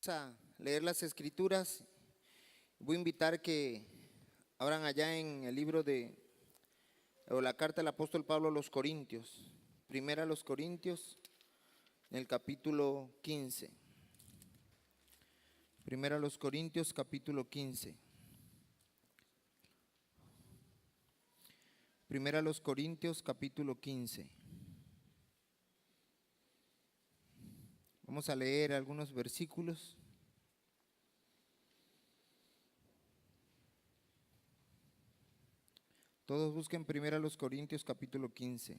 A leer las escrituras. Voy a invitar que abran allá en el libro o la carta del apóstol Pablo a los Corintios, primera a los Corintios, en el capítulo 15. Primera a los Corintios, capítulo 15. Primera a los Corintios, capítulo 15. Vamos a leer algunos versículos. Todos busquen primero a los Corintios capítulo 15.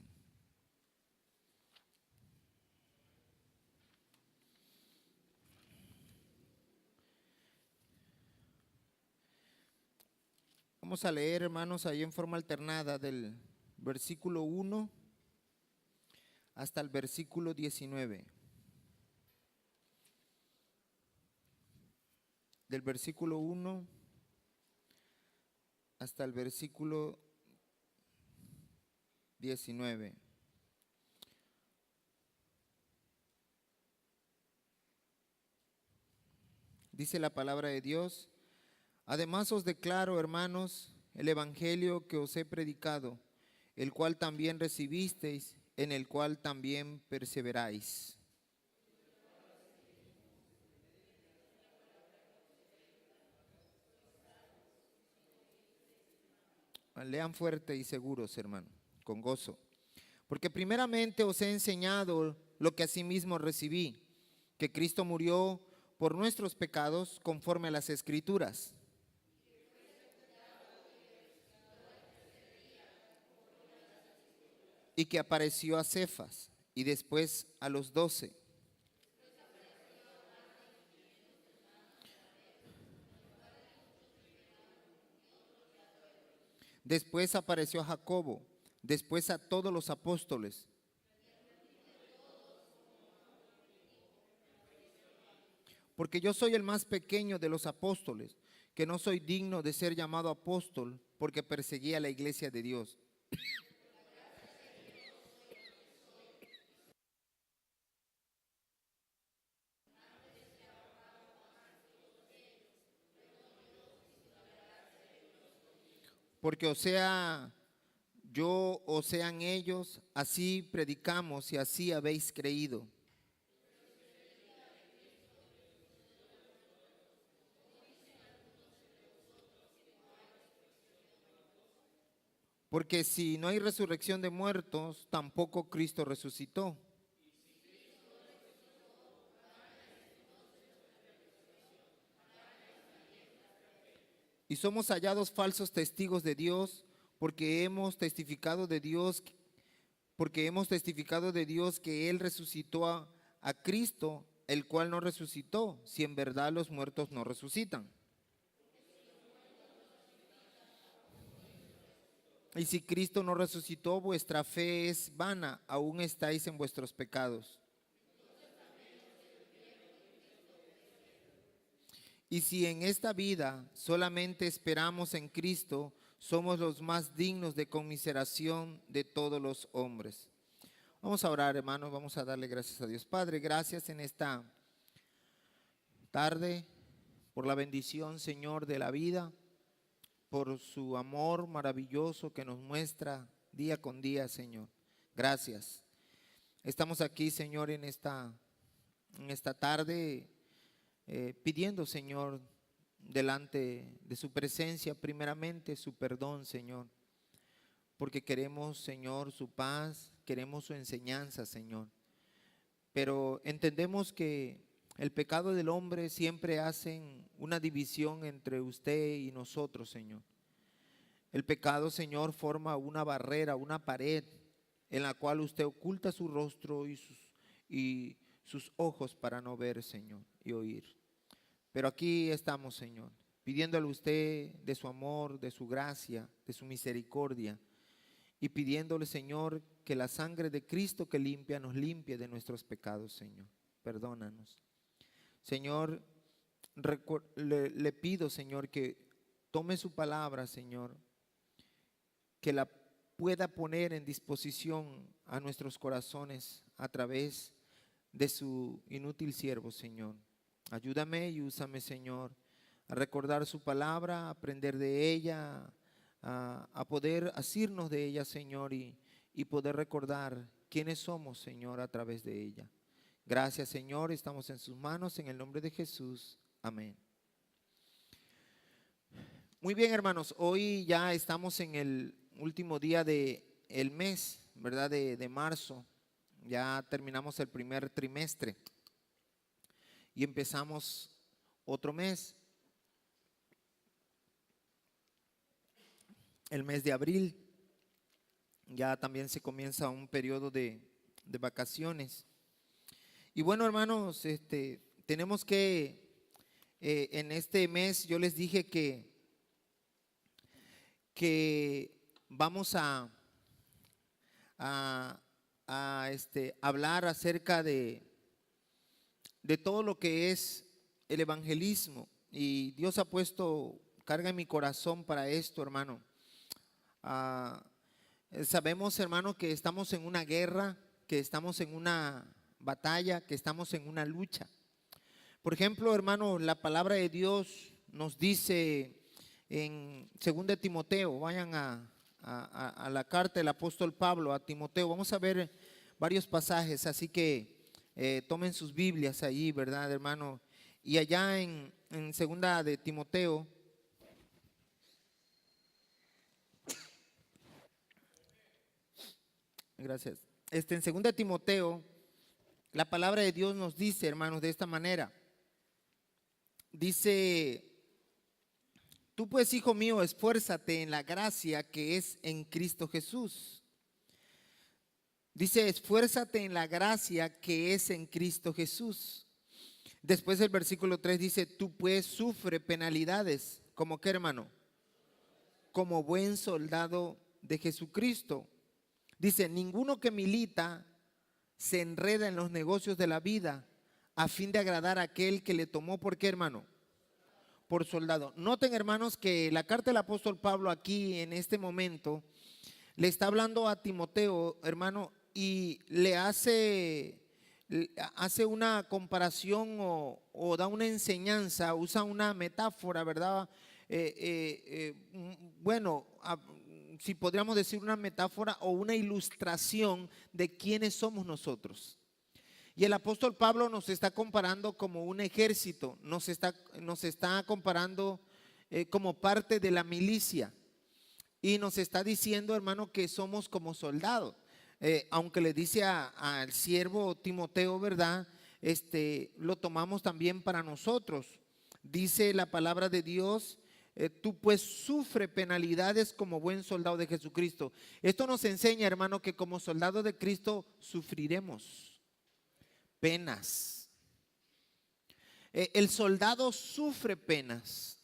Vamos a leer, hermanos, ahí en forma alternada del versículo 1 hasta el versículo 19. Del versículo 1 hasta el versículo 19. Dice la palabra de Dios: además os declaro, hermanos, el evangelio que os he predicado, el cual también recibisteis, en el cual también perseveráis. Lean fuerte y seguros, hermano, con gozo. Porque primeramente os he enseñado lo que asimismo recibí, que Cristo murió por nuestros pecados conforme a las Escrituras, y que apareció a Cefas y después a los 12. Después apareció a Jacobo, después a todos los apóstoles. Porque yo soy el más pequeño de los apóstoles, que no soy digno de ser llamado apóstol, porque perseguía la iglesia de Dios. Porque o sea yo o sean ellos, así predicamos y así habéis creído. Porque si no hay resurrección de muertos, tampoco Cristo resucitó. Y somos hallados falsos testigos de Dios, porque hemos testificado de Dios, que Él resucitó a Cristo, el cual no resucitó, si en verdad los muertos no resucitan. Y si Cristo no resucitó, vuestra fe es vana, aún estáis en vuestros pecados. Y si en esta vida solamente esperamos en Cristo, somos los más dignos de conmiseración de todos los hombres. Vamos a orar, hermanos, vamos a darle gracias a Dios. Padre, gracias en esta tarde por la bendición, Señor, de la vida, por su amor maravilloso que nos muestra día con día, Señor. Gracias. Estamos aquí, Señor, en esta tarde pidiendo, Señor, delante de su presencia, primeramente su perdón, Señor, porque queremos, Señor, su paz, queremos su enseñanza, Señor. Pero entendemos que el pecado del hombre siempre hace una división entre usted y nosotros, Señor. El pecado, Señor, forma una barrera, una pared en la cual usted oculta su rostro y sus ojos para no ver, Señor, y oír. Pero aquí estamos, Señor, pidiéndole a usted de su amor, de su gracia, de su misericordia, y pidiéndole, Señor, que la sangre de Cristo que limpia, nos limpie de nuestros pecados, Señor. Perdónanos. Señor, le pido, Señor, que tome su palabra, Señor, que la pueda poner en disposición a nuestros corazones a través de su inútil siervo, Señor. Ayúdame y úsame, Señor, a recordar su palabra, a aprender de ella, a poder asirnos de ella, Señor, y poder recordar quiénes somos, Señor, a través de ella. Gracias, Señor, estamos en sus manos, en el nombre de Jesús. Amén. Muy bien, hermanos, hoy ya estamos en el último día del mes, ¿verdad? De marzo. Ya terminamos el primer trimestre y empezamos otro mes, el mes de abril. Ya también se comienza un periodo de vacaciones. Y bueno, hermanos, tenemos que, en este mes yo les dije que vamos a hablar acerca de todo lo que es el evangelismo. Y Dios ha puesto carga en mi corazón para esto, hermano. Sabemos, hermano, que estamos en una guerra, que estamos en una batalla, que estamos en una lucha. Por ejemplo, hermano, la palabra de Dios nos dice en 2 Timoteo, vayan a la carta del apóstol Pablo a Timoteo, vamos a ver varios pasajes, así que tomen sus Biblias ahí, ¿verdad, hermano? Y allá en 2 de Timoteo, gracias. En 2 Timoteo, la palabra de Dios nos dice, hermanos, de esta manera. Dice: tú pues, hijo mío, esfuérzate en la gracia que es en Cristo Jesús. Dice: esfuérzate en la gracia que es en Cristo Jesús. Después el versículo 3 dice: tú pues sufre penalidades. ¿Como qué, hermano? Como buen soldado de Jesucristo. Dice: ninguno que milita se enreda en los negocios de la vida a fin de agradar a aquel que le tomó. ¿Por qué, hermano? Por soldado. Noten, hermanos, que la carta del apóstol Pablo aquí en este momento le está hablando a Timoteo, hermano, y le hace una comparación o da una enseñanza, usa una metáfora, ¿verdad? Bueno, si podríamos decir una metáfora o una ilustración de quiénes somos nosotros. Y el apóstol Pablo nos está comparando como un ejército, nos está comparando como parte de la milicia. Y nos está diciendo, hermano, que somos como soldados. Aunque le dice al siervo Timoteo, ¿verdad? Lo tomamos también para nosotros. Dice la palabra de Dios: tú pues sufre penalidades como buen soldado de Jesucristo. Esto nos enseña, hermano, que como soldado de Cristo sufriremos penas. El soldado sufre penas.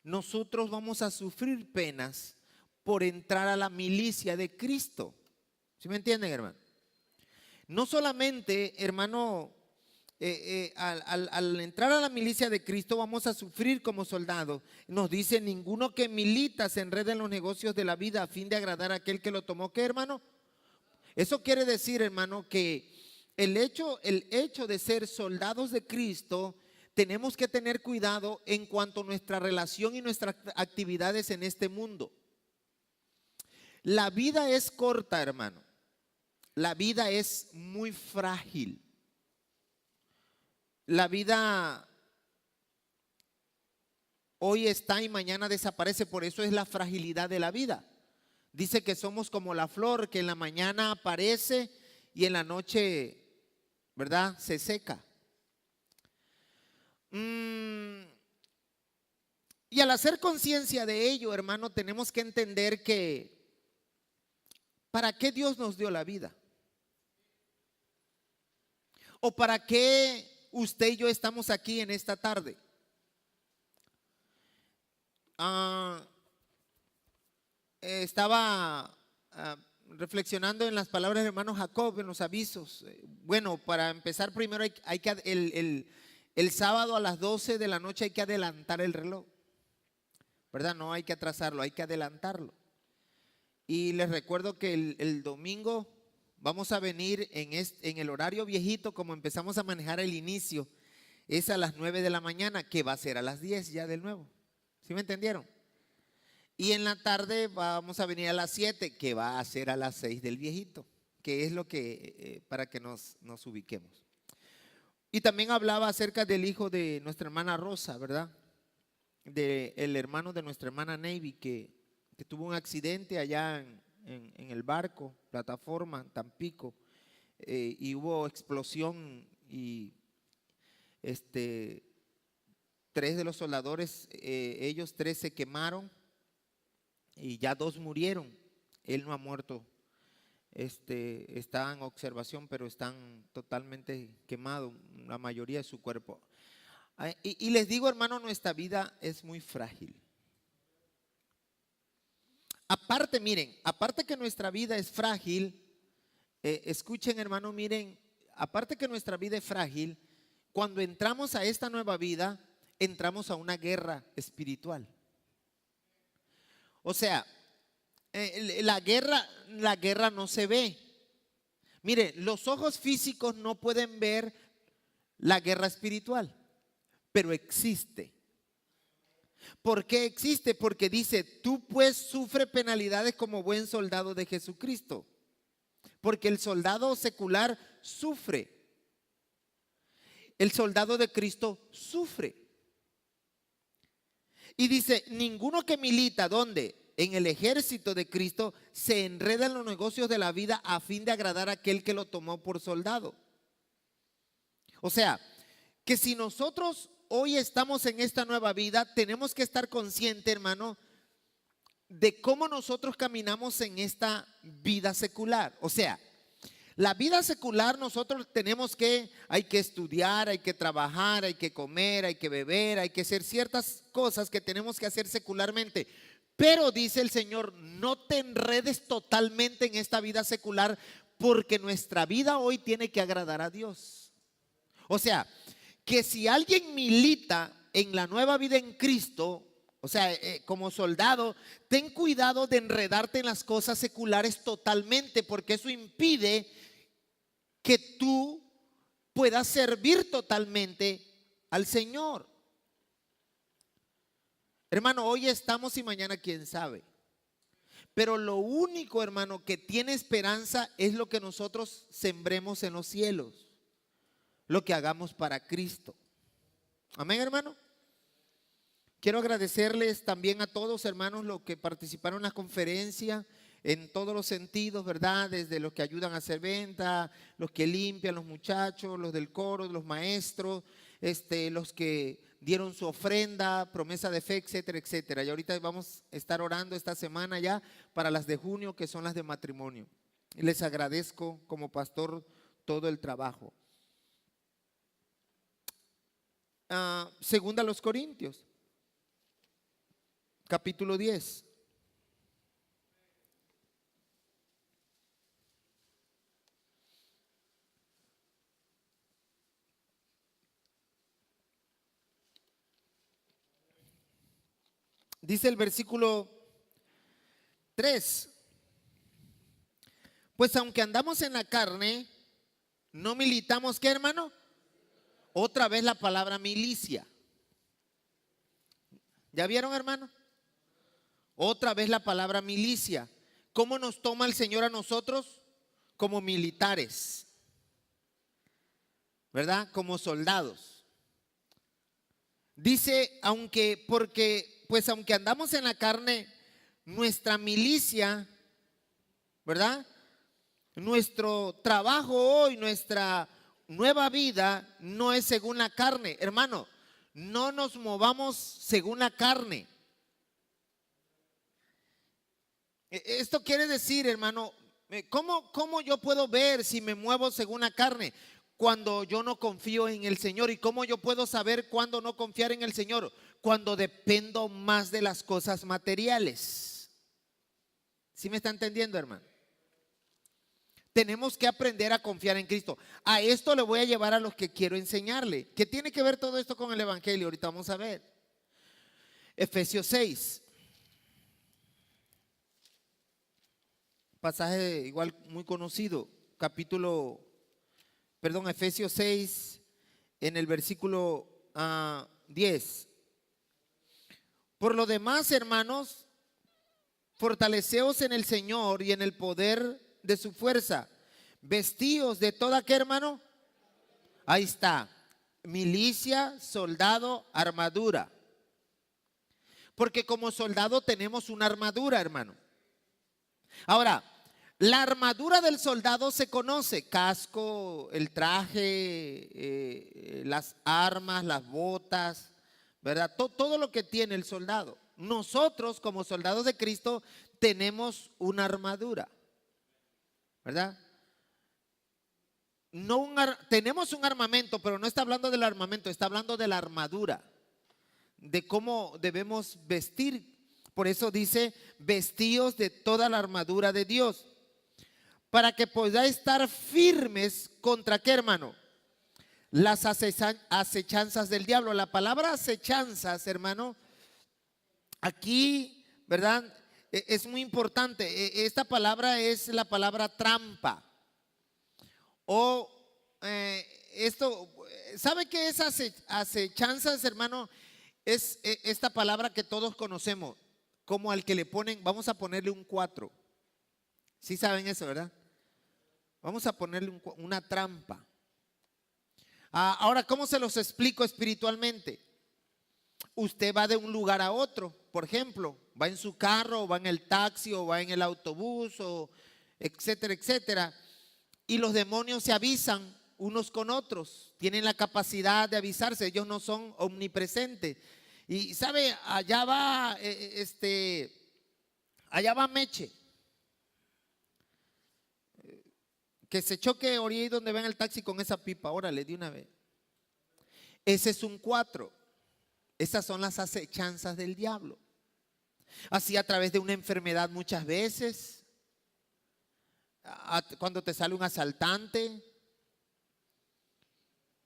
Nosotros vamos a sufrir penas por entrar a la milicia de Cristo. ¿Sí me entienden, hermano? No solamente, hermano, al entrar a la milicia de Cristo vamos a sufrir como soldados. Nos dice: ninguno que milita se enreda en los negocios de la vida a fin de agradar a aquel que lo tomó. ¿Qué, hermano? Eso quiere decir, hermano, que el hecho de ser soldados de Cristo, tenemos que tener cuidado en cuanto a nuestra relación y nuestras actividades en este mundo. La vida es corta, hermano. La vida es muy frágil. La vida hoy está y mañana desaparece, por eso es la fragilidad de la vida. Dice que somos como la flor que en la mañana aparece y en la noche, ¿verdad?, se seca. Y al hacer conciencia de ello, hermano, tenemos que entender que ¿para qué Dios nos dio la vida? ¿O para qué usted y yo estamos aquí en esta tarde? Estaba reflexionando en las palabras del hermano Jacob, en los avisos. Bueno, para empezar primero hay que el sábado a las 12 de la noche hay que adelantar el reloj, ¿verdad? No hay que atrasarlo, hay que adelantarlo. Y les recuerdo que el domingo vamos a venir en el horario viejito, como empezamos a manejar el inicio. es a las 9 de la mañana, que va a ser a las 10 ya del nuevo. ¿Sí me entendieron? Y en la tarde vamos a venir a las 7, que va a ser a las 6 del viejito, que es lo que, para que nos ubiquemos. Y también hablaba acerca del hijo de nuestra hermana Rosa, ¿verdad? El hermano de nuestra hermana Navy, que tuvo un accidente allá en el barco, plataforma, en Tampico, y hubo explosión y 3 de los soldadores, ellos 3 se quemaron y ya 2 murieron. Él no ha muerto, está en observación, pero están totalmente quemados, la mayoría de su cuerpo. Y les digo, hermano, nuestra vida es muy frágil. Aparte, miren, aparte que nuestra vida es frágil, escuchen, hermano, miren, aparte que nuestra vida es frágil, cuando entramos a esta nueva vida, entramos a una guerra espiritual. O sea, la guerra no se ve. Mire, los ojos físicos no pueden ver la guerra espiritual, pero existe. ¿Por qué existe? Porque dice, tú pues sufre penalidades como buen soldado de Jesucristo. Porque el soldado secular sufre. El soldado de Cristo sufre. Y dice, ninguno que milita, ¿dónde? En el ejército de Cristo, se enreda en los negocios de la vida a fin de agradar a aquel que lo tomó por soldado. O sea, que si nosotros hoy estamos en esta nueva vida, tenemos que estar conscientes, hermano, de cómo nosotros caminamos en esta vida secular. O sea, la vida secular nosotros hay que estudiar, hay que trabajar, hay que comer, hay que beber, hay que hacer ciertas cosas que tenemos que hacer secularmente. Pero dice el Señor, no te enredes totalmente en esta vida secular, porque nuestra vida hoy tiene que agradar a Dios. O sea, que si alguien milita en la nueva vida en Cristo, o sea, como soldado, ten cuidado de enredarte en las cosas seculares totalmente, porque eso impide que tú puedas servir totalmente al Señor. Hermano, hoy estamos y mañana quién sabe. Pero lo único, hermano, que tiene esperanza es lo que nosotros sembremos en los cielos, lo que hagamos para Cristo. Amén, hermano. Quiero agradecerles también a todos, hermanos, los que participaron en la conferencia en todos los sentidos, ¿verdad? Desde los que ayudan a hacer venta, los que limpian, los muchachos, los del coro, los maestros, los que dieron su ofrenda, promesa de fe, etcétera, etcétera. Y ahorita vamos a estar orando esta semana ya para las de junio, que son las de matrimonio. Y les agradezco como pastor todo el trabajo. Segunda a los Corintios, capítulo 10. Dice el versículo 3. Pues aunque andamos en la carne, no militamos, ¿qué, hermano? Otra vez la palabra milicia. ¿Ya vieron, hermano? Otra vez la palabra milicia. ¿Cómo nos toma el Señor a nosotros? Como militares, ¿verdad? Como soldados. Dice, aunque andamos en la carne, nuestra milicia, ¿verdad? Nuestro trabajo hoy, nuestra nueva vida no es según la carne. Hermano, no nos movamos según la carne. Esto quiere decir, hermano, ¿cómo yo puedo ver si me muevo según la carne cuando yo no confío en el Señor? ¿Y cómo yo puedo saber cuándo no confiar en el Señor? Cuando dependo más de las cosas materiales. ¿Sí me está entendiendo, hermano? Tenemos que aprender a confiar en Cristo. A esto le voy a llevar a los que quiero enseñarle. ¿Qué tiene que ver todo esto con el Evangelio? Ahorita vamos a ver. Efesios 6. Pasaje igual muy conocido. Efesios 6, en el versículo 10. Por lo demás, hermanos, fortaleceos en el Señor y en el poder de su fuerza. Vestíos de toda, ¿qué, hermano? Ahí está. Milicia, soldado, armadura. Porque como soldado tenemos una armadura, hermano. Ahora, la armadura del soldado se conoce: casco, el traje, las armas, las botas, ¿verdad? Todo lo que tiene el soldado. Nosotros, como soldados de Cristo, tenemos una armadura, ¿verdad? Tenemos un armamento, pero no está hablando del armamento, está hablando de la armadura, de cómo debemos vestir. Por eso dice: vestíos de toda la armadura de Dios, para que podáis estar firmes contra, ¿qué, hermano? Las acechanzas del diablo. La palabra acechanzas, hermano, aquí, ¿verdad? Es muy importante. Esta palabra es la palabra trampa. O ¿sabe qué es acechanzas, hermano? Es esta palabra que todos conocemos, como al que le ponen, vamos a ponerle un 4. ¿Sí saben eso, verdad? Vamos a ponerle una trampa. Ahora, ¿cómo se los explico espiritualmente? Usted va de un lugar a otro, por ejemplo, va en su carro, o va en el taxi, o va en el autobús, o etcétera, etcétera. Y los demonios se avisan unos con otros, tienen la capacidad de avisarse, ellos no son omnipresentes. Y sabe, allá va Meche, que se choque ahí donde ven el taxi con esa pipa, órale, de una vez. Ese es un 4. Esas son las acechanzas del diablo. Así a través de una enfermedad muchas veces, cuando te sale un asaltante,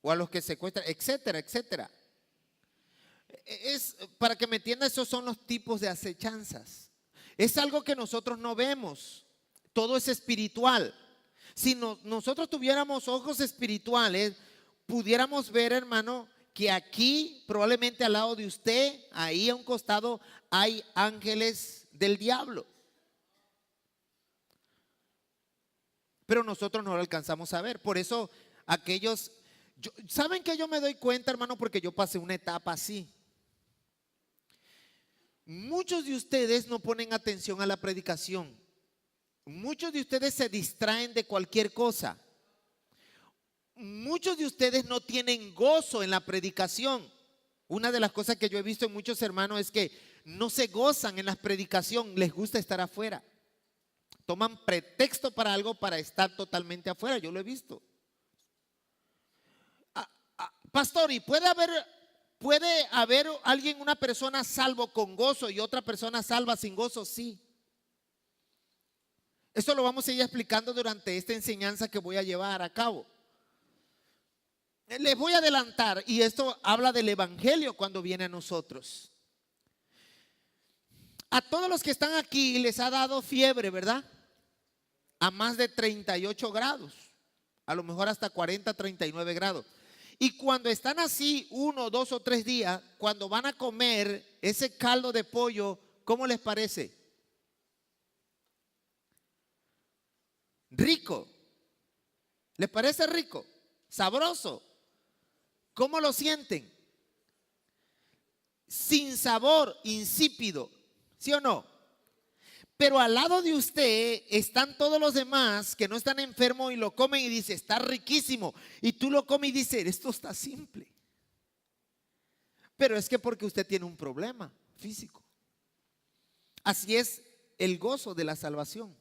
o a los que secuestran, etcétera, etcétera. Para que me entienda, esos son los tipos de acechanzas. Es algo que nosotros no vemos. Todo es espiritual. Si nosotros tuviéramos ojos espirituales, pudiéramos ver, hermano, que aquí, probablemente al lado de usted, ahí a un costado, hay ángeles del diablo. Pero nosotros no lo alcanzamos a ver. Por eso aquellos, ¿saben que yo me doy cuenta, hermano? Porque yo pasé una etapa así. Muchos de ustedes no ponen atención a la predicación. Muchos de ustedes se distraen de cualquier cosa. Muchos de ustedes no tienen gozo en la predicación. Una de las cosas que yo he visto en muchos hermanos es que no se gozan en la predicación, les gusta estar afuera. Toman pretexto para algo para estar totalmente afuera, yo lo he visto. Pastor, ¿y puede haber alguien, una persona salvo con gozo y otra persona salva sin gozo? Sí. Esto lo vamos a ir explicando durante esta enseñanza que voy a llevar a cabo. Les voy a adelantar, y esto habla del evangelio cuando viene a nosotros. A todos los que están aquí les ha dado fiebre, ¿verdad? A más de 38 grados, a lo mejor hasta 40, 39 grados. Y cuando están así 1, 2 o 3 días, cuando van a comer ese caldo de pollo, ¿cómo les parece? Rico. ¿Les parece rico? Sabroso. ¿Cómo lo sienten? Sin sabor, insípido, ¿sí o no? Pero al lado de usted están todos los demás que no están enfermos y lo comen y dice, está riquísimo. Y tú lo comes y dices, esto está simple. Pero es que porque usted tiene un problema físico. Así es el gozo de la salvación.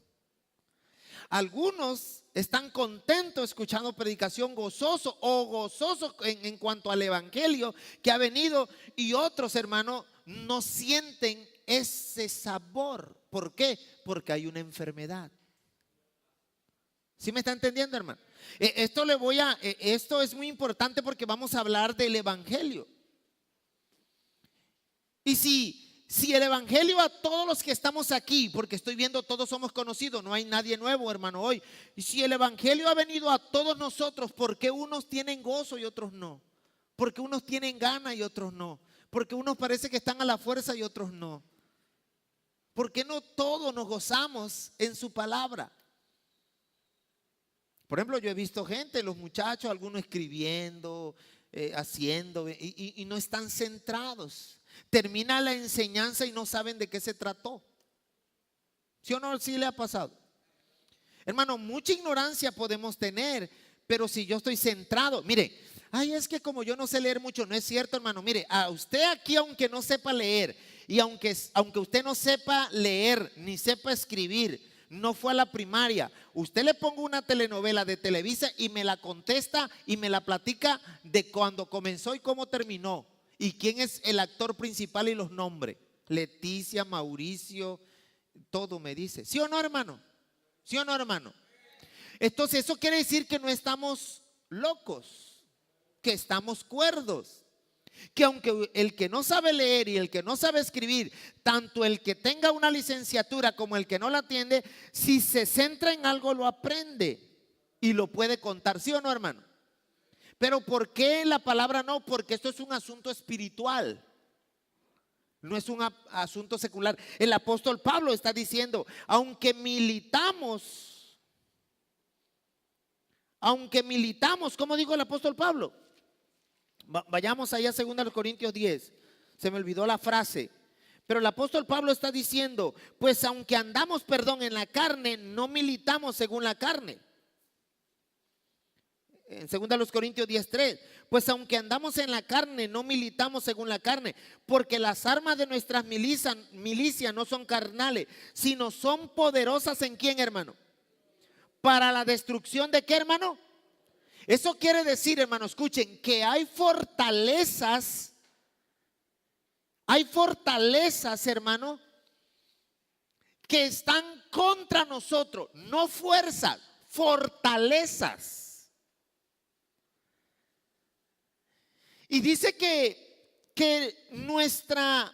Algunos están contentos escuchando predicación, gozoso o gozoso en cuanto al evangelio que ha venido, y otros, hermanos, no sienten ese sabor. ¿Por qué? Porque hay una enfermedad. ¿Sí me está entendiendo, hermano? Esto es muy importante porque vamos a hablar del evangelio. Y si el evangelio a todos los que estamos aquí, porque estoy viendo todos somos conocidos, no hay nadie nuevo, hermano, hoy. Y si el evangelio ha venido a todos nosotros, ¿por qué unos tienen gozo y otros no? Porque unos tienen ganas y otros no. Porque unos parece que están a la fuerza y otros no. ¿Por qué no todos nos gozamos en su palabra? Por ejemplo, yo he visto gente, los muchachos, algunos escribiendo, haciendo, y no están centrados. Termina la enseñanza y no saben de qué se trató. ¿Sí o no? Sí le ha pasado. Hermano, mucha ignorancia podemos tener, pero si yo estoy centrado, mire, ay, es que como yo no sé leer mucho, no es cierto, hermano. Mire, a usted aquí, aunque no sepa leer, y aunque usted no sepa leer ni sepa escribir, no fue a la primaria, usted le pongo una telenovela de Televisa y me la contesta y me la platica de cuando comenzó y cómo terminó, y quién es el actor principal y los nombres, Leticia, Mauricio, todo me dice. ¿Sí o no, hermano? ¿Sí o no, hermano? Entonces eso quiere decir que no estamos locos, que estamos cuerdos. Que aunque el que no sabe leer y el que no sabe escribir, tanto el que tenga una licenciatura como el que no la tiene, si se centra en algo lo aprende y lo puede contar. ¿Sí o no, hermano? Pero ¿por qué la palabra no? Porque esto es un asunto espiritual. No es un asunto secular. El apóstol Pablo está diciendo, aunque militamos, ¿cómo dijo el apóstol Pablo? Vayamos allá a 2 Corintios 10. Se me olvidó la frase. Pero el apóstol Pablo está diciendo, pues aunque andamos, en la carne, no militamos según la carne. En 2 Corintios 10:3, pues aunque andamos en la carne, no militamos según la carne, porque las armas de nuestras milicias no son carnales, sino son poderosas ¿en quién, hermano? Para la destrucción de ¿qué, hermano? Eso quiere decir, hermano, escuchen, que hay fortalezas, hermano, que están contra nosotros, no fuerzas, fortalezas. Y dice que nuestra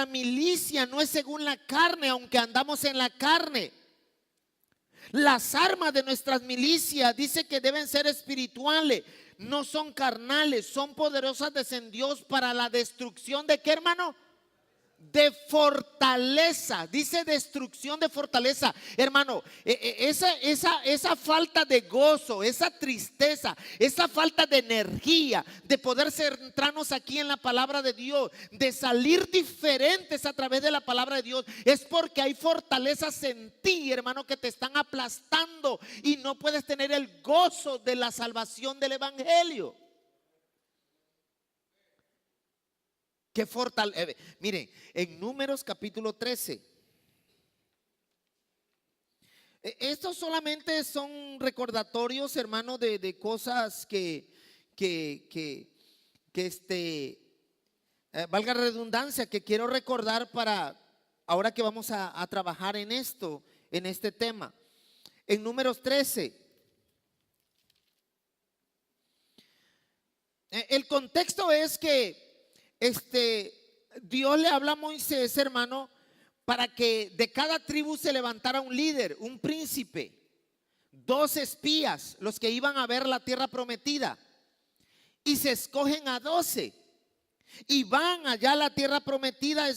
milicia no es según la carne, aunque andamos en la carne. Las armas de nuestras milicias dice que deben ser espirituales, no son carnales, son poderosas en Dios para la destrucción de ¿qué, hermano? De fortaleza. Dice destrucción de fortaleza. Hermano, esa falta de gozo, esa tristeza, esa falta de energía, de poder centrarnos aquí en la palabra de Dios, de salir diferentes a través de la palabra de Dios, es porque hay fortalezas en ti, hermano, que te están aplastando y no puedes tener el gozo de la salvación del evangelio. Miren, en Números capítulo 13. Estos solamente son recordatorios, hermano, de cosas que valga redundancia, que quiero recordar para ahora que vamos a trabajar en esto, en este tema. En Números 13. El contexto es que Dios le habla a Moisés, hermano, para que de cada tribu se levantara un líder, un príncipe, 2 espías, los que iban a ver la tierra prometida, y se escogen a 12 y van allá a la tierra prometida,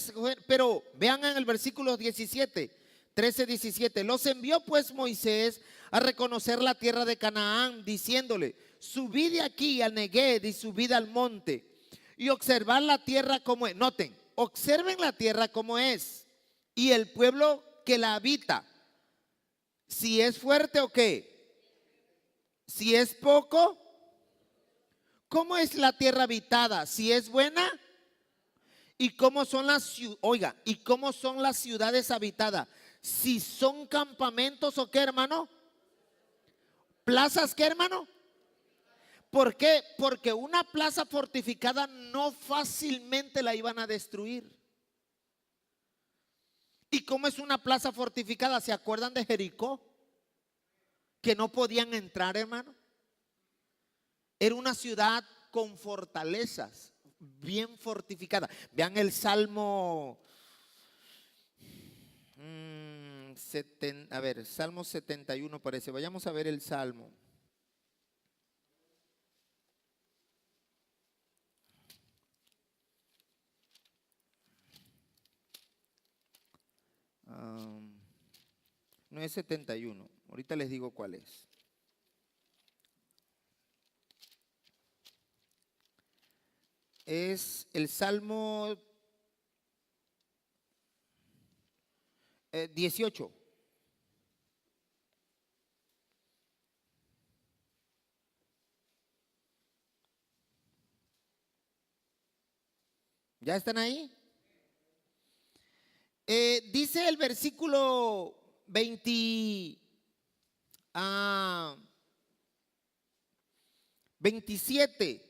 pero vean en el versículo 13-17, los envió pues Moisés a reconocer la tierra de Canaán, diciéndole, subid de aquí al Neguev y subid al monte y observar la tierra como es. Noten, observen la tierra como es y el pueblo que la habita, si es fuerte o qué, si es poco, ¿cómo es la tierra habitada? Si es buena, y cómo son y cómo son las ciudades habitadas, si son campamentos o qué, hermano, plazas, ¿qué, hermano? ¿Por qué? Porque una plaza fortificada no fácilmente la iban a destruir. ¿Y cómo es una plaza fortificada? ¿Se acuerdan de Jericó? Que no podían entrar, hermano. Era una ciudad con fortalezas, bien fortificada. Vean el Salmo, Salmo 71 parece. Vayamos a ver el Salmo. No es 71. Ahorita les digo cuál es. Es el Salmo 18. ¿Ya están ahí? Dice el versículo 27.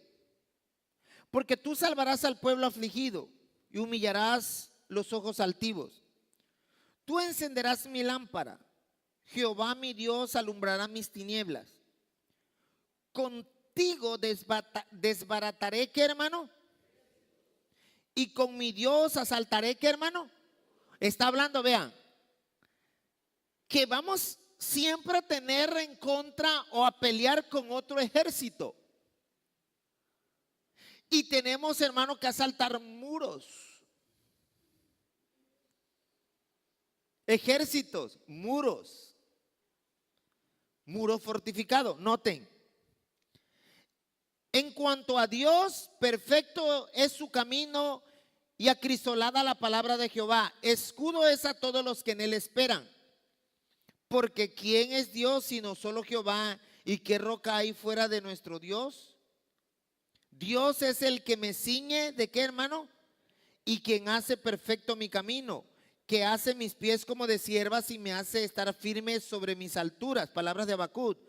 Porque tú salvarás al pueblo afligido y humillarás los ojos altivos. Tú encenderás mi lámpara. Jehová mi Dios alumbrará mis tinieblas. Contigo desbarataré, ¿qué, hermano? Y con mi Dios asaltaré, ¿qué, hermano? Está hablando, vean, que vamos siempre a tener en contra o a pelear con otro ejército. Y tenemos, hermano, que asaltar muros. Ejércitos, muros. Muro fortificado, noten. En cuanto a Dios, perfecto es su camino y acrisolada la palabra de Jehová. Escudo es a todos los que en él esperan. Porque ¿quién es Dios sino solo Jehová? ¿Y qué roca hay fuera de nuestro Dios? Dios es el que me ciñe, ¿de qué, hermano? Y quien hace perfecto mi camino, que hace mis pies como de siervas y me hace estar firme sobre mis alturas. Palabras de Habacuc,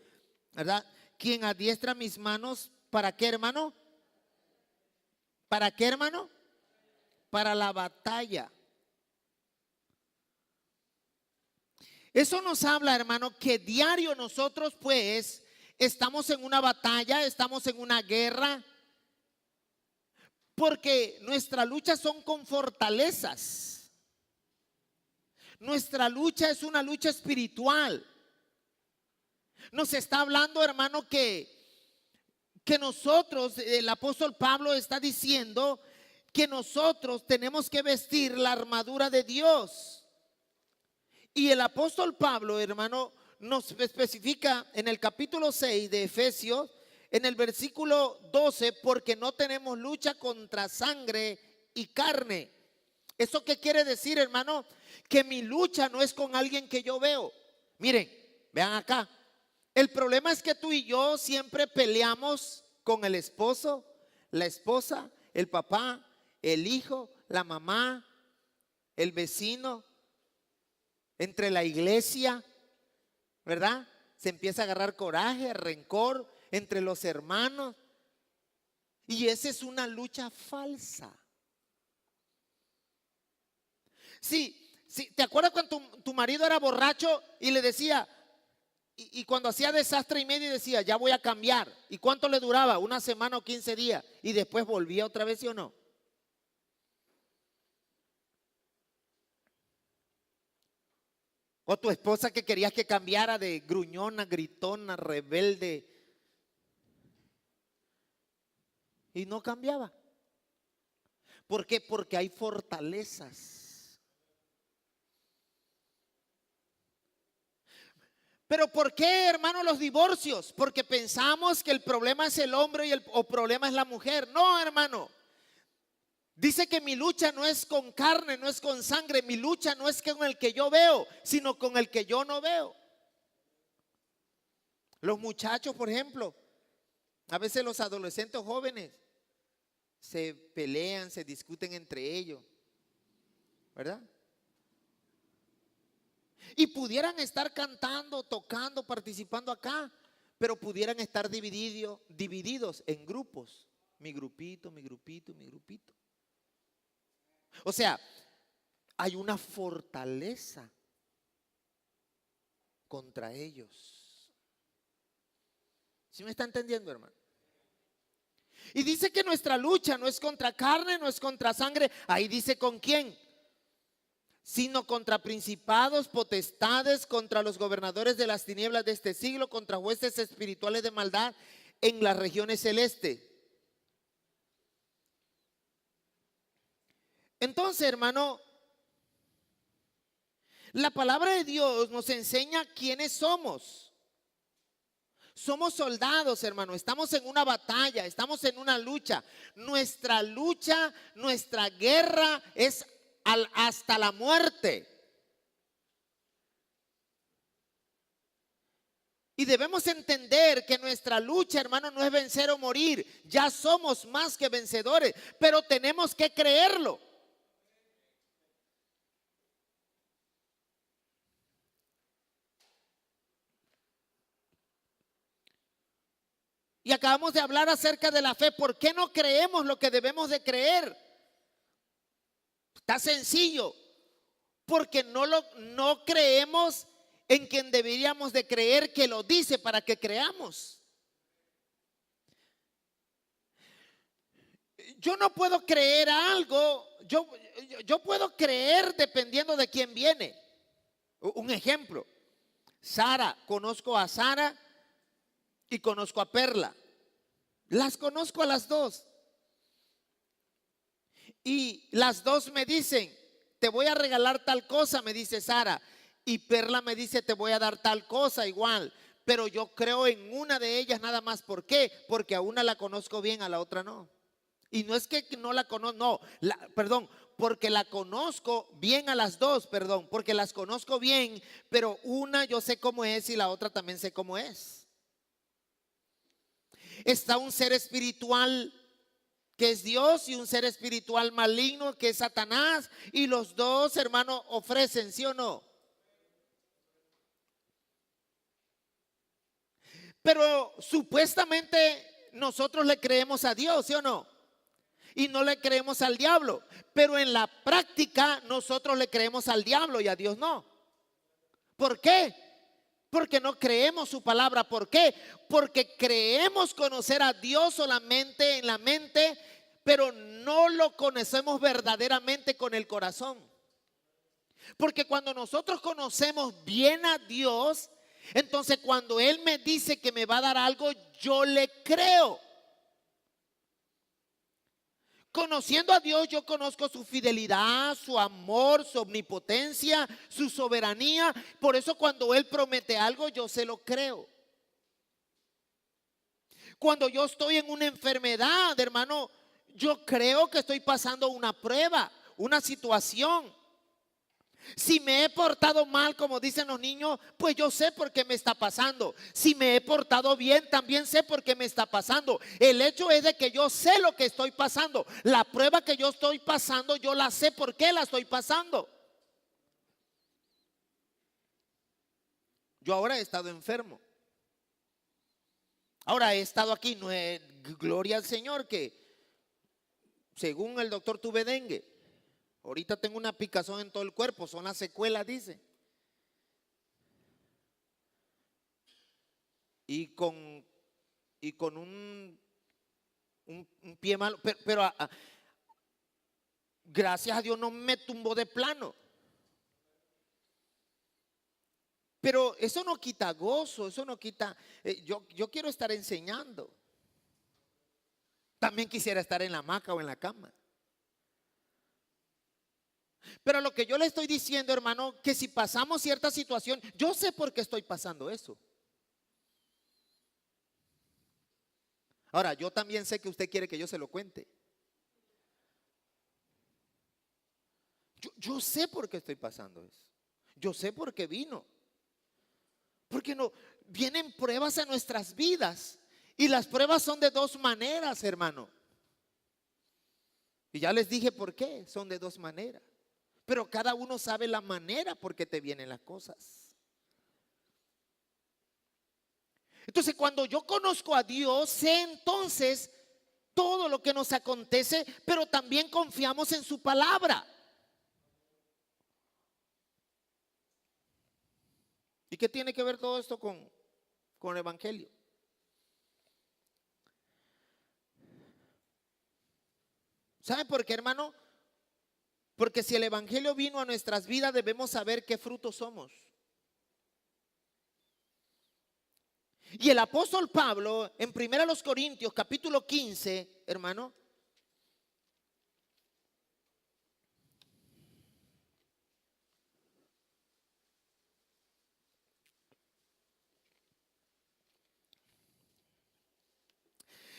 ¿verdad? Quien adiestra mis manos, ¿para qué, hermano? ¿Para qué, hermano? Para la batalla. Eso nos habla, hermano, que diario nosotros pues estamos en una batalla, estamos en una guerra, porque nuestra lucha son con fortalezas. Nuestra lucha es una lucha espiritual. Nos está hablando, hermano, que nosotros, el apóstol Pablo está diciendo que nosotros tenemos que vestir la armadura de Dios. Y el apóstol Pablo, hermano, nos especifica en el capítulo 6 de Efesios, en el versículo 12, porque no tenemos lucha contra sangre y carne. ¿Eso qué quiere decir, hermano? Que mi lucha no es con alguien que yo veo. Miren, vean acá. El problema es que tú y yo siempre peleamos con el esposo, la esposa, el papá, el hijo, la mamá, el vecino, entre la iglesia, ¿verdad? Se empieza a agarrar coraje, rencor entre los hermanos. Y esa es una lucha falsa. Sí, ¿te acuerdas cuando tu marido era borracho y le decía, y cuando hacía desastre y medio decía, ya voy a cambiar? ¿Y cuánto le duraba? ¿Una semana o 15 días? Y después volvía otra vez, ¿sí o no? O tu esposa que querías que cambiara de gruñona, gritona, rebelde, y no cambiaba. ¿Por qué? Porque hay fortalezas. Pero ¿por qué, hermano, los divorcios? Porque pensamos que el problema es el hombre y el problema es la mujer. No, hermano. Dice que mi lucha no es con carne, no es con sangre. Mi lucha no es con el que yo veo, sino con el que yo no veo. Los muchachos, por ejemplo, a veces los adolescentes jóvenes se pelean, se discuten entre ellos, ¿verdad? Y pudieran estar cantando, tocando, participando acá, pero pudieran estar divididos en grupos. Mi grupito, mi grupito, mi grupito. O sea, hay una fortaleza contra ellos. ¿Sí me está entendiendo, hermano? Y dice que nuestra lucha no es contra carne, no es contra sangre. Ahí dice con quién, sino contra principados, potestades, contra los gobernadores de las tinieblas de este siglo, contra huestes espirituales de maldad en las regiones celestes. Entonces, hermano, La palabra de Dios nos enseña quiénes somos. Somos soldados, hermano. Estamos en una batalla, estamos en una lucha. Nuestra lucha, nuestra guerra es hasta la muerte. Y debemos entender que nuestra lucha, hermano, no es vencer o morir. Ya somos más que vencedores, pero tenemos que creerlo. Y acabamos de hablar acerca de la fe. ¿Por qué no creemos lo que debemos de creer? Está sencillo. Porque no creemos en quien deberíamos de creer, que lo dice para que creamos. Yo no puedo creer algo. Yo puedo creer dependiendo de quién viene. Un ejemplo. Sara, conozco a Sara y conozco a Perla. Las conozco a las dos. Y las dos me dicen, te voy a regalar tal cosa, me dice Sara. Y Perla me dice, te voy a dar tal cosa igual. Pero yo creo en una de ellas nada más. ¿Por qué? Porque a una la conozco bien, a la otra no. Y no es que no la conozco, no, perdón, porque la conozco bien a las dos, perdón, porque las conozco bien, pero una yo sé cómo es y la otra también sé cómo es. Está un ser espiritual que es Dios y un ser espiritual maligno que es Satanás, y los dos, hermanos, ofrecen, ¿sí o no? Pero supuestamente nosotros le creemos a Dios, ¿sí o no? Y no le creemos al diablo. Pero en la práctica nosotros le creemos al diablo y a Dios no. ¿Por qué? Porque no creemos su palabra. ¿Por qué? Porque creemos conocer a Dios solamente en la mente, pero no lo conocemos verdaderamente con el corazón. Porque cuando nosotros conocemos bien a Dios, entonces cuando Él me dice que me va a dar algo, yo le creo. Conociendo a Dios, yo conozco su fidelidad, su amor, su omnipotencia, su soberanía. Por eso cuando Él promete algo, yo se lo creo. Cuando yo estoy en una enfermedad, hermano, yo creo que estoy pasando una prueba, una situación. Si me he portado mal, como dicen los niños, pues yo sé por qué me está pasando. Si me he portado bien, también sé por qué me está pasando. El hecho es de que yo sé lo que estoy pasando. La prueba que yo estoy pasando, yo la sé por qué la estoy pasando. Yo ahora he estado enfermo. Ahora he estado aquí, no es, gloria al Señor, que según el doctor tuve dengue. Ahorita tengo una picazón en todo el cuerpo, son las secuelas, dice. Y con un pie malo, pero gracias a Dios no me tumbó de plano. Pero eso no quita gozo, eso no quita, yo quiero estar enseñando. También quisiera estar en la hamaca o en la cama. Pero lo que yo le estoy diciendo, hermano, que si pasamos cierta situación, yo sé por qué estoy pasando eso. Ahora, yo también sé que usted quiere que yo se lo cuente. Yo sé por qué estoy pasando eso. Yo sé por qué vino. Porque no vienen pruebas a nuestras vidas. Y las pruebas son de dos maneras, hermano. Y ya les dije por qué, son de dos maneras. Pero cada uno sabe la manera por qué te vienen las cosas. Entonces, cuando yo conozco a Dios, sé entonces todo lo que nos acontece, pero también confiamos en su palabra. ¿Y qué tiene que ver todo esto con el evangelio? ¿Sabe por qué, hermano? Porque si el evangelio vino a nuestras vidas, debemos saber qué frutos somos. Y el apóstol Pablo, en 1 Corintios capítulo 15, hermano,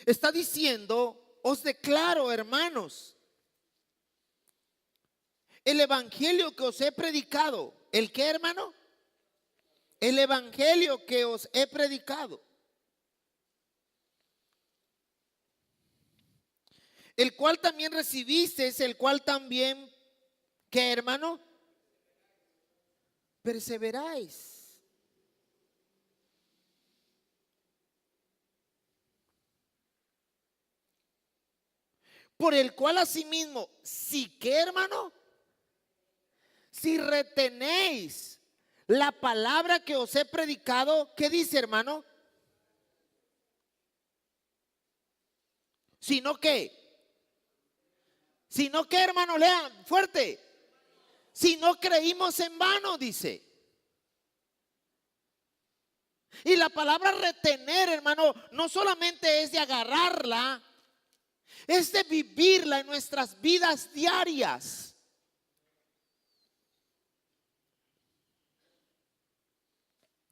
Está diciendo, os declaro, hermanos, el evangelio que os he predicado. ¿El qué, hermano? El evangelio que os he predicado, el cual también recibisteis, el cual también, ¿qué, hermano? Perseveráis. Por el cual asimismo, si qué, hermano, si retenéis la palabra que os he predicado, ¿qué dice, hermano? Sino que, hermano, lean fuerte. Si no creímos en vano, dice. Y la palabra retener, hermano, no solamente es de agarrarla, es de vivirla en nuestras vidas diarias.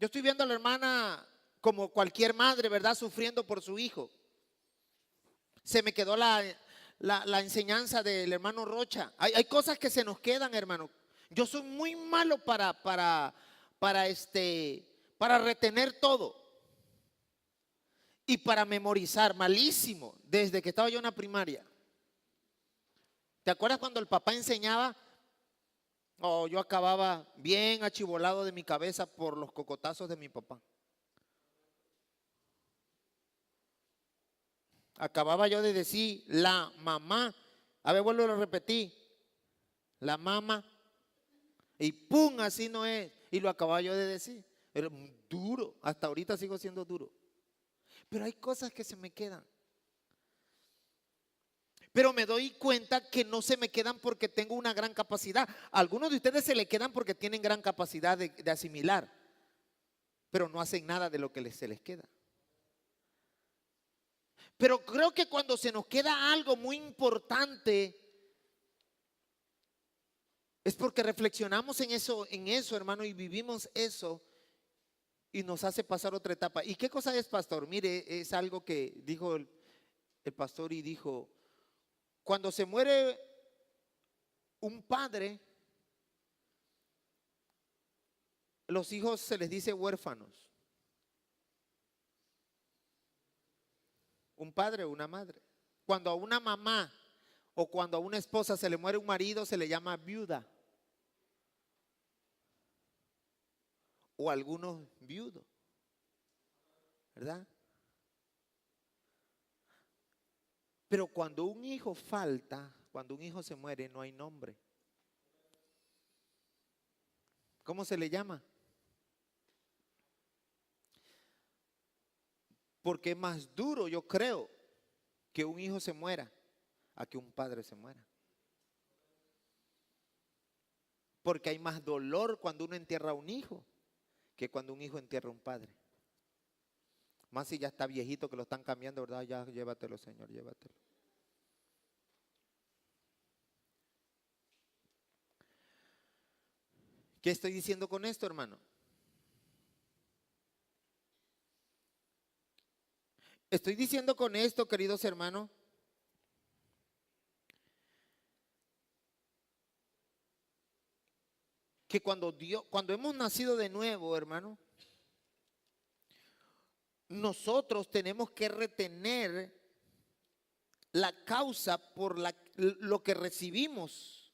Yo estoy viendo a la hermana como cualquier madre, ¿verdad? Sufriendo por su hijo. Se me quedó la enseñanza del hermano Rocha. Hay cosas que se nos quedan, hermano. Yo soy muy malo para retener todo y para memorizar, malísimo, desde que estaba yo en la primaria. ¿Te acuerdas cuando el papá enseñaba? Oh, yo acababa bien achivolado de mi cabeza por los cocotazos de mi papá. Acababa yo de decir la mamá. A ver, vuelvo a repetir. La mamá. Y pum, así no es. Y lo acababa yo de decir. Era duro. Hasta ahorita sigo siendo duro. Pero hay cosas que se me quedan. Pero me doy cuenta que no se me quedan porque tengo una gran capacidad. A algunos de ustedes se le quedan porque tienen gran capacidad de asimilar. Pero no hacen nada de lo que se les queda. Pero creo que cuando se nos queda algo muy importante, es porque reflexionamos en eso, hermano, y vivimos eso y nos hace pasar otra etapa. ¿Y qué cosa es, pastor? Mire, es algo que dijo el pastor y dijo, cuando se muere un padre, los hijos se les dice huérfanos. Un padre o una madre. Cuando a una mamá o cuando a una esposa se le muere un marido, se le llama viuda. O algunos viudos, ¿verdad? Pero cuando un hijo falta, cuando un hijo se muere, no hay nombre. ¿Cómo se le llama? Porque es más duro, yo creo, que un hijo se muera a que un padre se muera. Porque hay más dolor cuando uno entierra a un hijo que cuando un hijo entierra a un padre. Más si ya está viejito que lo están cambiando, ¿verdad? Ya llévatelo, Señor, llévatelo. ¿Qué estoy diciendo con esto, hermano? Estoy diciendo con esto, queridos hermanos, que cuando hemos nacido de nuevo, hermano, nosotros tenemos que retener la causa por lo que recibimos.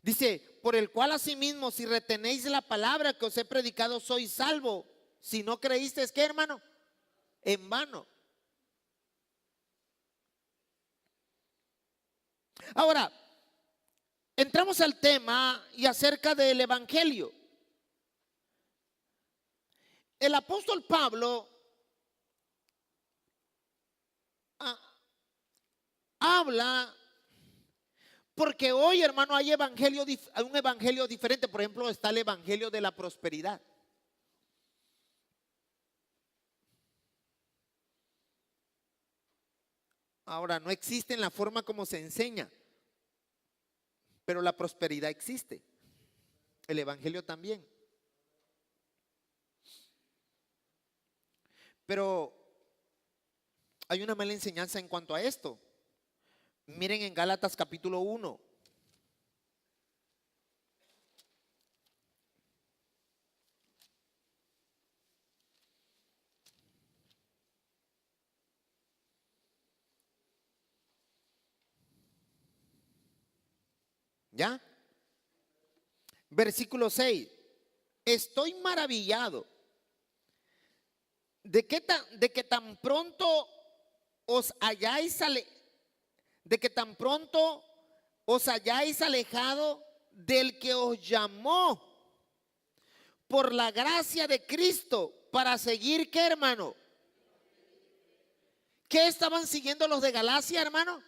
Dice, por el cual asimismo, si retenéis la palabra que os he predicado, sois salvo. Si no creísteis, ¿qué, hermano? En vano. Ahora, entramos al tema y acerca del evangelio. El apóstol Pablo habla porque hoy, hermano, hay un evangelio diferente. Por ejemplo, está el evangelio de la prosperidad. Ahora, no existe en la forma como se enseña, pero la prosperidad existe. El evangelio también. Pero hay una mala enseñanza en cuanto a esto. Miren en Gálatas capítulo 1. ¿Ya? Versículo 6. Estoy maravillado de que tan pronto os hayáis alejado del que os llamó por la gracia de Cristo para seguir, ¿qué, hermano? ¿Qué estaban siguiendo los de Galacia, hermano?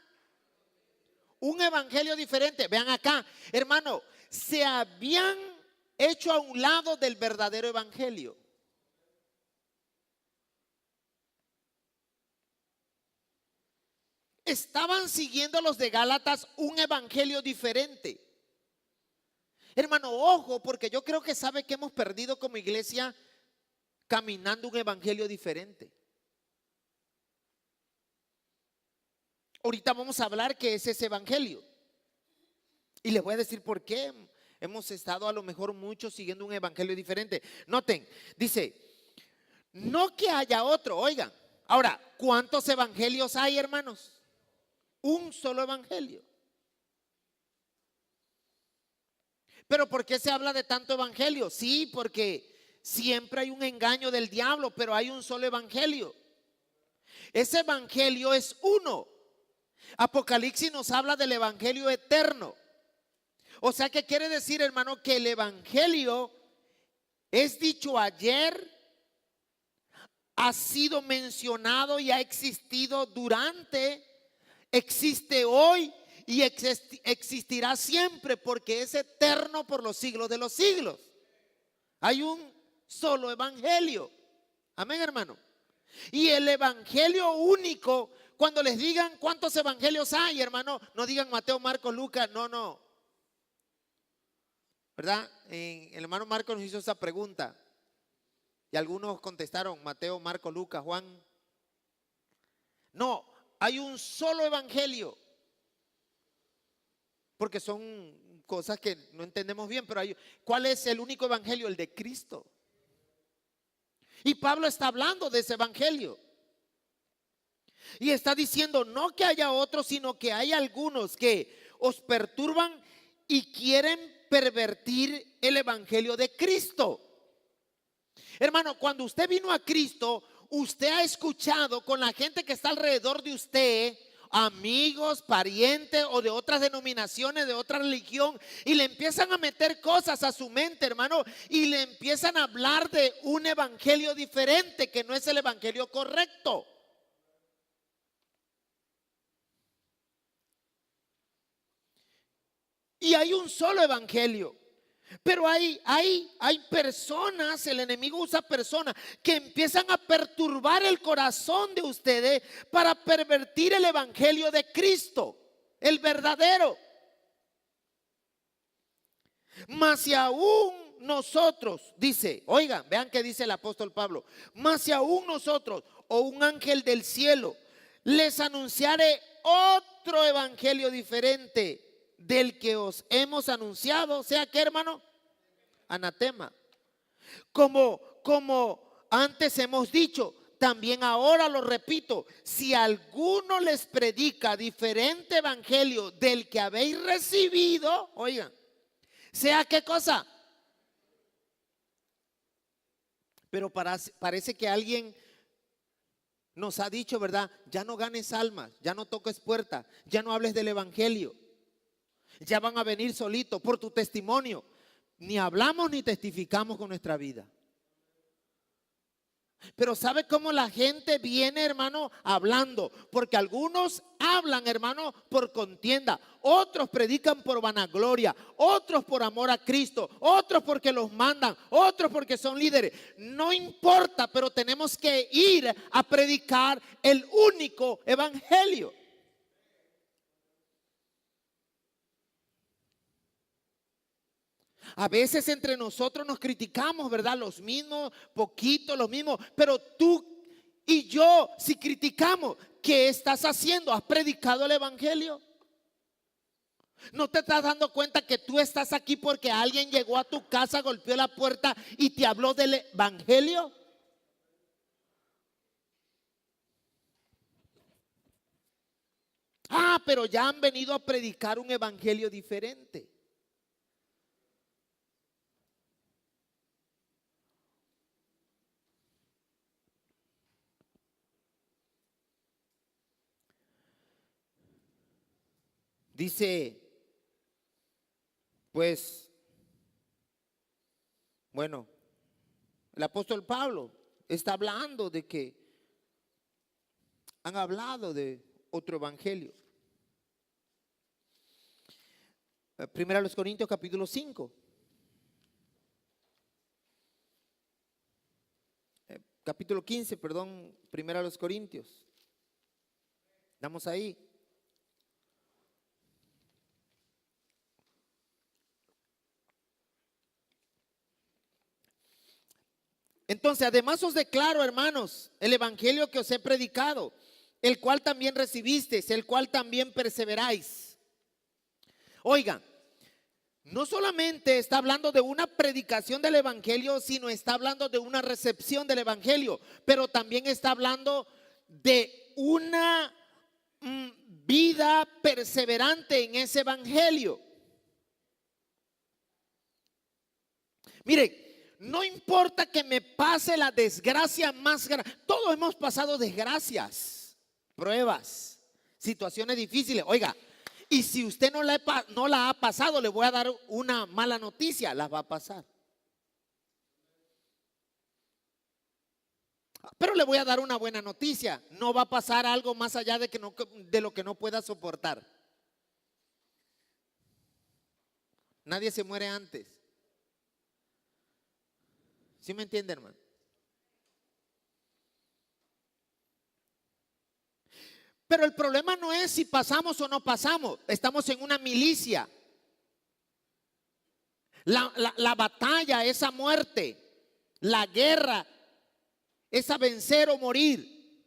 Un evangelio diferente. Vean acá, hermano, se habían hecho a un lado del verdadero evangelio. Estaban siguiendo los de Gálatas un evangelio diferente. Hermano, ojo, porque yo creo que sabe que hemos perdido como iglesia caminando un evangelio diferente. Ahorita vamos a hablar qué es ese evangelio. Y les voy a decir por qué hemos estado a lo mejor muchos siguiendo un evangelio diferente. Noten, dice, no que haya otro, oigan. Ahora, ¿cuántos evangelios hay, hermanos? Un solo evangelio. Pero ¿por qué se habla de tanto evangelio? Sí, porque siempre hay un engaño del diablo, pero hay un solo evangelio. Ese evangelio es uno. Apocalipsis nos habla del evangelio eterno. O sea, ¿qué quiere decir, hermano? Que el evangelio es dicho ayer, ha sido mencionado y ha existido durante, existe hoy y existirá siempre, porque es eterno por los siglos de los siglos. Hay un solo evangelio. Amén, hermano. Y el evangelio único, cuando les digan cuántos evangelios hay, hermano, no digan Mateo, Marcos, Lucas, no. ¿Verdad? El hermano Marcos nos hizo esa pregunta y algunos contestaron Mateo, Marcos, Lucas, Juan. No, hay un solo evangelio. Porque son cosas que no entendemos bien, pero ¿cuál es el único evangelio? El de Cristo. Y Pablo está hablando de ese evangelio. Y está diciendo no que haya otros, sino que hay algunos que os perturban y quieren pervertir el evangelio de Cristo. Hermano, cuando usted vino a Cristo, usted ha escuchado con la gente que está alrededor de usted, amigos, parientes o de otras denominaciones, de otra religión, y le empiezan a meter cosas a su mente, hermano, y le empiezan a hablar de un evangelio diferente que no es el evangelio correcto. Y hay un solo evangelio. Pero hay personas, el enemigo usa personas que empiezan a perturbar el corazón de ustedes para pervertir el evangelio de Cristo, el verdadero. Mas si aún nosotros, dice, oigan, vean que dice el apóstol Pablo, mas si aún nosotros o un ángel del cielo les anunciare otro evangelio diferente del que os hemos anunciado, sea que, hermano, anatema. Como antes hemos dicho, también ahora lo repito, si alguno les predica diferente evangelio del que habéis recibido, oigan, sea qué cosa. Pero parece que alguien nos ha dicho, ¿verdad? Ya no ganes almas, ya no toques puertas, ya no hables del evangelio. Ya van a venir solitos por tu testimonio. Ni hablamos ni testificamos con nuestra vida. Pero ¿sabe cómo la gente viene, hermano, hablando? Porque algunos hablan, hermano, por contienda. Otros predican por vanagloria. Otros por amor a Cristo. Otros porque los mandan. Otros porque son líderes. No importa, pero tenemos que ir a predicar el único evangelio. A veces entre nosotros nos criticamos, ¿verdad? Los mismos, poquitos, los mismos. Pero tú Y yo, si criticamos, ¿qué estás haciendo? ¿Has predicado el evangelio? ¿No te estás dando cuenta que tú estás aquí porque alguien llegó a tu casa, golpeó la puerta y te habló del evangelio? Ah, pero ya han venido a predicar un evangelio diferente. Dice, pues, bueno, el apóstol Pablo está hablando de que han hablado de otro evangelio. Primera a los Corintios capítulo 5. Capítulo 15, perdón, primera a los Corintios. Estamos ahí. Entonces, además os declaro, hermanos, el evangelio que os he predicado, el cual también recibisteis, el cual también perseveráis. Oigan, no solamente está hablando de una predicación del evangelio, sino está hablando de una recepción del evangelio, pero también está hablando de una vida perseverante en ese evangelio. Miren, no importa que me pase la desgracia más grande. Todos hemos pasado desgracias, pruebas, situaciones difíciles. Oiga, y si usted no la ha pasado, le voy a dar una mala noticia, las va a pasar. Pero le voy a dar una buena noticia. No va a pasar algo más allá de lo que no pueda soportar. Nadie se muere antes. ¿Sí me entiende, hermano? Pero el problema no es si pasamos o no pasamos. Estamos en una milicia. La batalla, esa muerte, la guerra, es a vencer o morir.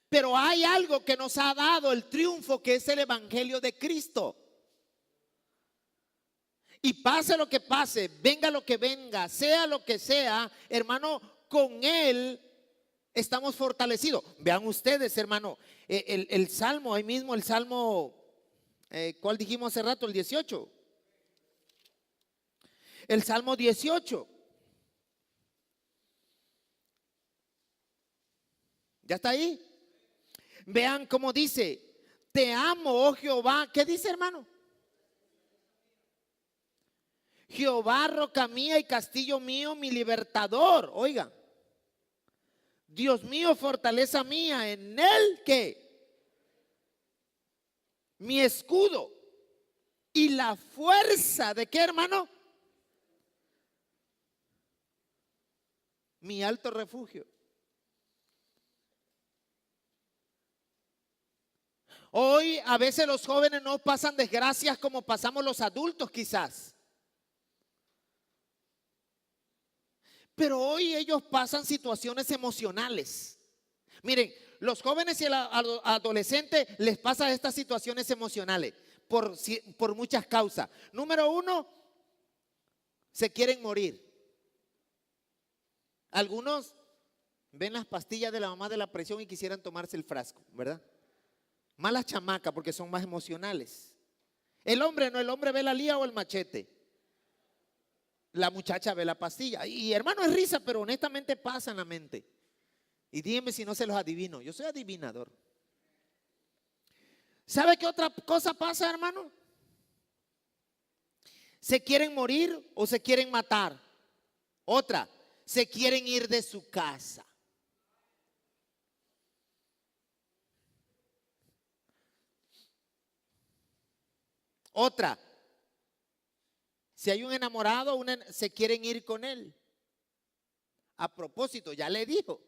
Pero hay algo que nos ha dado el triunfo, que es el evangelio de Cristo. Y pase lo que pase, venga lo que venga, sea lo que sea, hermano, con Él estamos fortalecidos. Vean ustedes, hermano, el salmo, ahí mismo el salmo, ¿cuál dijimos hace rato? El 18. El salmo 18. ¿Ya está ahí? Vean cómo dice: te amo, oh Jehová. ¿Qué dice, hermano? Jehová, roca mía y castillo mío, mi libertador. Oiga, Dios mío, fortaleza mía, en él que mi escudo y la fuerza de qué, hermano, mi alto refugio. Hoy a veces los jóvenes no pasan desgracias como pasamos los adultos quizás. Pero hoy ellos pasan situaciones emocionales. Miren, los jóvenes y el adolescente les pasan estas situaciones emocionales por muchas causas. Número uno, se quieren morir. Algunos ven las pastillas de la mamá de la presión y quisieran tomarse el frasco, ¿verdad? Malas chamacas porque son más emocionales. El hombre no, el hombre ve la lía o el machete. La muchacha ve la pastilla. Y hermano, es risa, pero honestamente pasa en la mente. Y díganme si no se los adivino. Yo soy adivinador. ¿Sabe qué otra cosa pasa, hermano? Se quieren morir o se quieren matar. Otra, se quieren ir de su casa. Otra, si hay un enamorado, se quieren ir con él. A propósito, ya le dijo.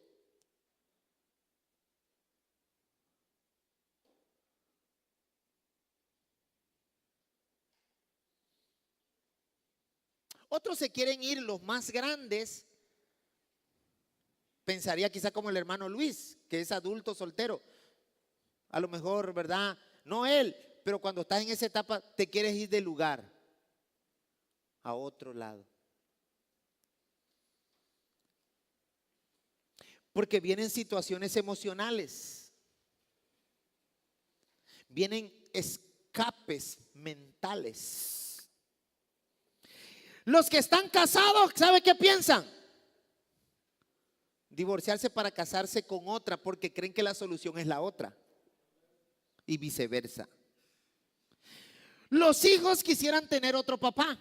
Otros se quieren ir, los más grandes, pensaría quizá como el hermano Luis, que es adulto soltero. A lo mejor, ¿verdad? No él, pero cuando estás en esa etapa te quieres ir del lugar a otro lado. Porque vienen situaciones emocionales, vienen escapes mentales. Los que están casados, ¿sabe qué piensan? Divorciarse para casarse con otra porque creen que la solución es la otra. Y viceversa. Los hijos quisieran tener otro papá.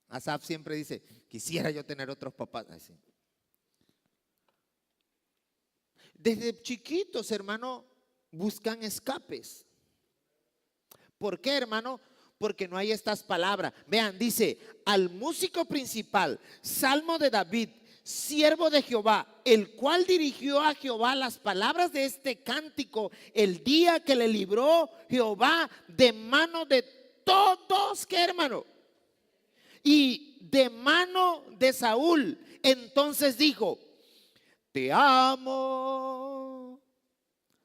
Asaf siempre dice, quisiera yo tener otros papás. Así. Desde chiquitos, hermano, buscan escapes. ¿Por qué, hermano? Porque no hay estas palabras. Vean, dice, al músico principal, Salmo de David, siervo de Jehová, el cual dirigió a Jehová las palabras de este cántico el día que le libró Jehová de mano de todos, ¿qué, hermano? Y de mano de Saúl. Entonces dijo, te amo,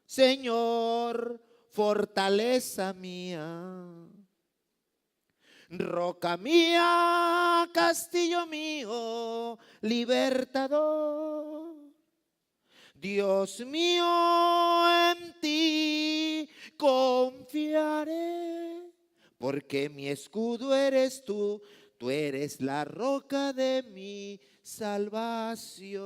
Señor, fortaleza mía, roca mía, castillo mío, libertador. Dios mío, en ti confiaré, porque mi escudo eres tú, tú eres la roca de mi salvación.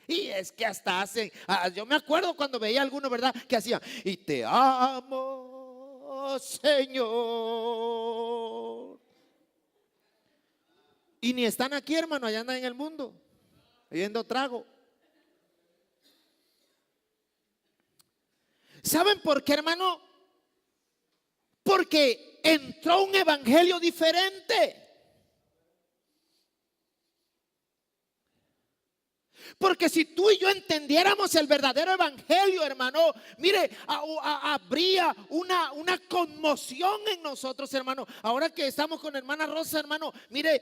Y es que hasta hacen, yo me acuerdo cuando veía a algunos, ¿verdad? Que hacían, y te amo, Señor. Y ni están aquí, hermano, allá andan en el mundo, bebiendo trago. ¿Saben por qué, hermano? Porque entró un evangelio diferente. Porque si tú y yo entendiéramos el verdadero evangelio, hermano, mire, habría una conmoción en nosotros, hermano. Ahora que estamos con hermana Rosa, hermano, mire,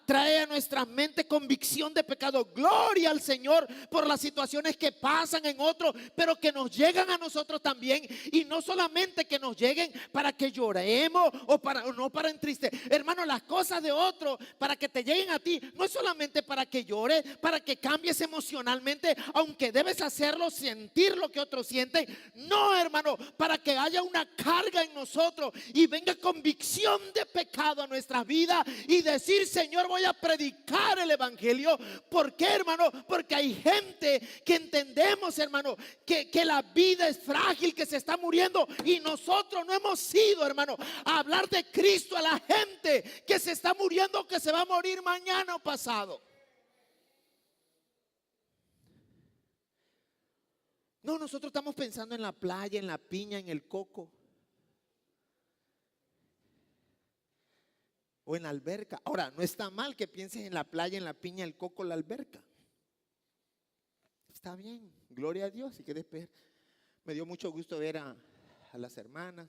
trae a nuestra mente convicción de pecado. Gloria al Señor por las situaciones que pasan en otros, pero que nos llegan a nosotros también. Y no solamente que nos lleguen para que lloremos o no para entristecer. Hermano, las cosas de otros para que te lleguen a ti, no es solamente para que llores, para que cambies emocionalmente, aunque debes hacerlo, sentir lo que otros sienten. No, hermano, para que haya una carga en nosotros y venga convicción de pecado a nuestra vida y decir, Señor, voy a predicar el evangelio. ¿Por qué, hermano? Porque hay gente que entendemos, hermano, que la vida es frágil, que se está muriendo, y nosotros no hemos ido, hermano, a hablar de Cristo a la gente que se está muriendo, que se va a morir mañana o pasado. No, nosotros estamos pensando en la playa, en la piña, en el coco o en la alberca. Ahora, no está mal que pienses en la playa, en la piña, el coco, la alberca. Está bien, gloria a Dios. Y que después me dio mucho gusto ver a las hermanas.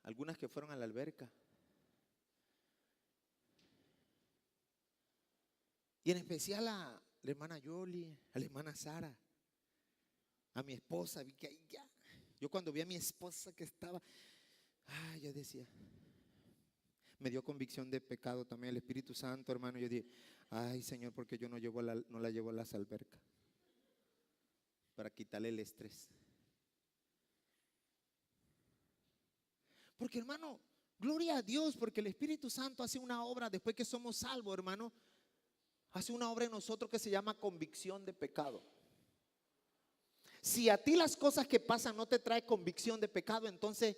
Algunas que fueron a la alberca. Y en especial a la hermana Yoli, a la hermana Sara, a mi esposa. Vi que ahí ya. Yo cuando vi a mi esposa que estaba, yo decía, me dio convicción de pecado también el Espíritu Santo, hermano. Yo dije, ay, Señor, porque yo no la llevo a las albercas para quitarle el estrés. Porque, hermano, gloria a Dios, porque el Espíritu Santo hace una obra después que somos salvos, hermano. Hace una obra en nosotros que se llama convicción de pecado. Si a ti las cosas que pasan no te trae convicción de pecado, entonces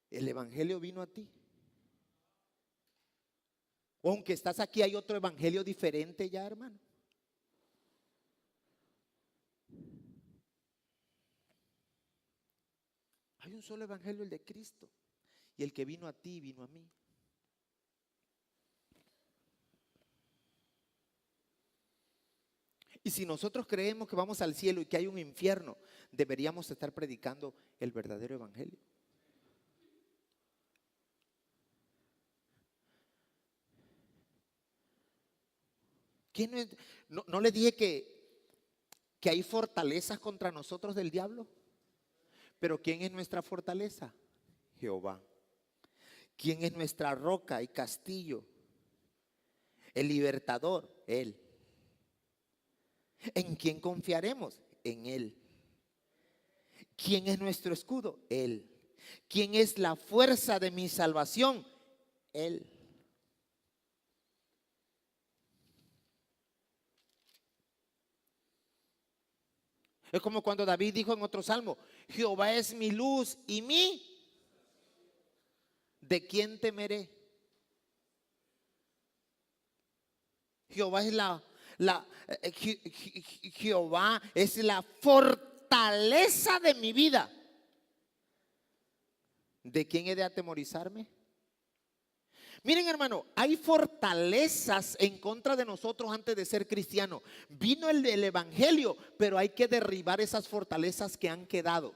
el evangelio vino a ti. O aunque estás aquí, hay otro evangelio diferente ya, hermano. Hay un solo evangelio, el de Cristo. Y el que vino a ti, vino a mí. Y si nosotros creemos que vamos al cielo y que hay un infierno, deberíamos estar predicando el verdadero evangelio. ¿quién no le dije que hay fortalezas contra nosotros del diablo? Pero ¿quién es nuestra fortaleza? Jehová. ¿Quién es nuestra roca y castillo? El libertador, Él. ¿En quién confiaremos? En Él. ¿Quién es nuestro escudo? Él. ¿Quién es la fuerza de mi salvación? Él. Es como cuando David dijo en otro salmo: Jehová es mi luz y mi. ¿De quién temeré? Jehová es Jehová es la fortaleza de mi vida. ¿De quién he de atemorizarme? Miren, hermano, hay fortalezas en contra de nosotros antes de ser cristiano. Vino el evangelio, pero hay que derribar esas fortalezas que han quedado.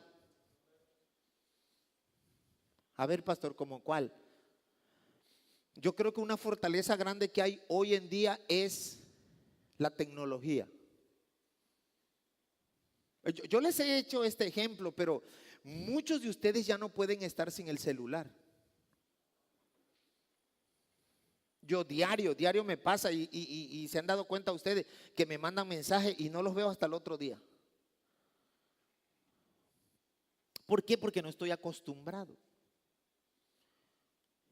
A ver, pastor, ¿cómo cuál? Yo creo que una fortaleza grande que hay hoy en día es la tecnología. Yo les he hecho este ejemplo, pero muchos de ustedes ya no pueden estar sin el celular. Yo diario me pasa y se han dado cuenta ustedes que me mandan mensajes y no los veo hasta el otro día. ¿Por qué? Porque no estoy acostumbrado.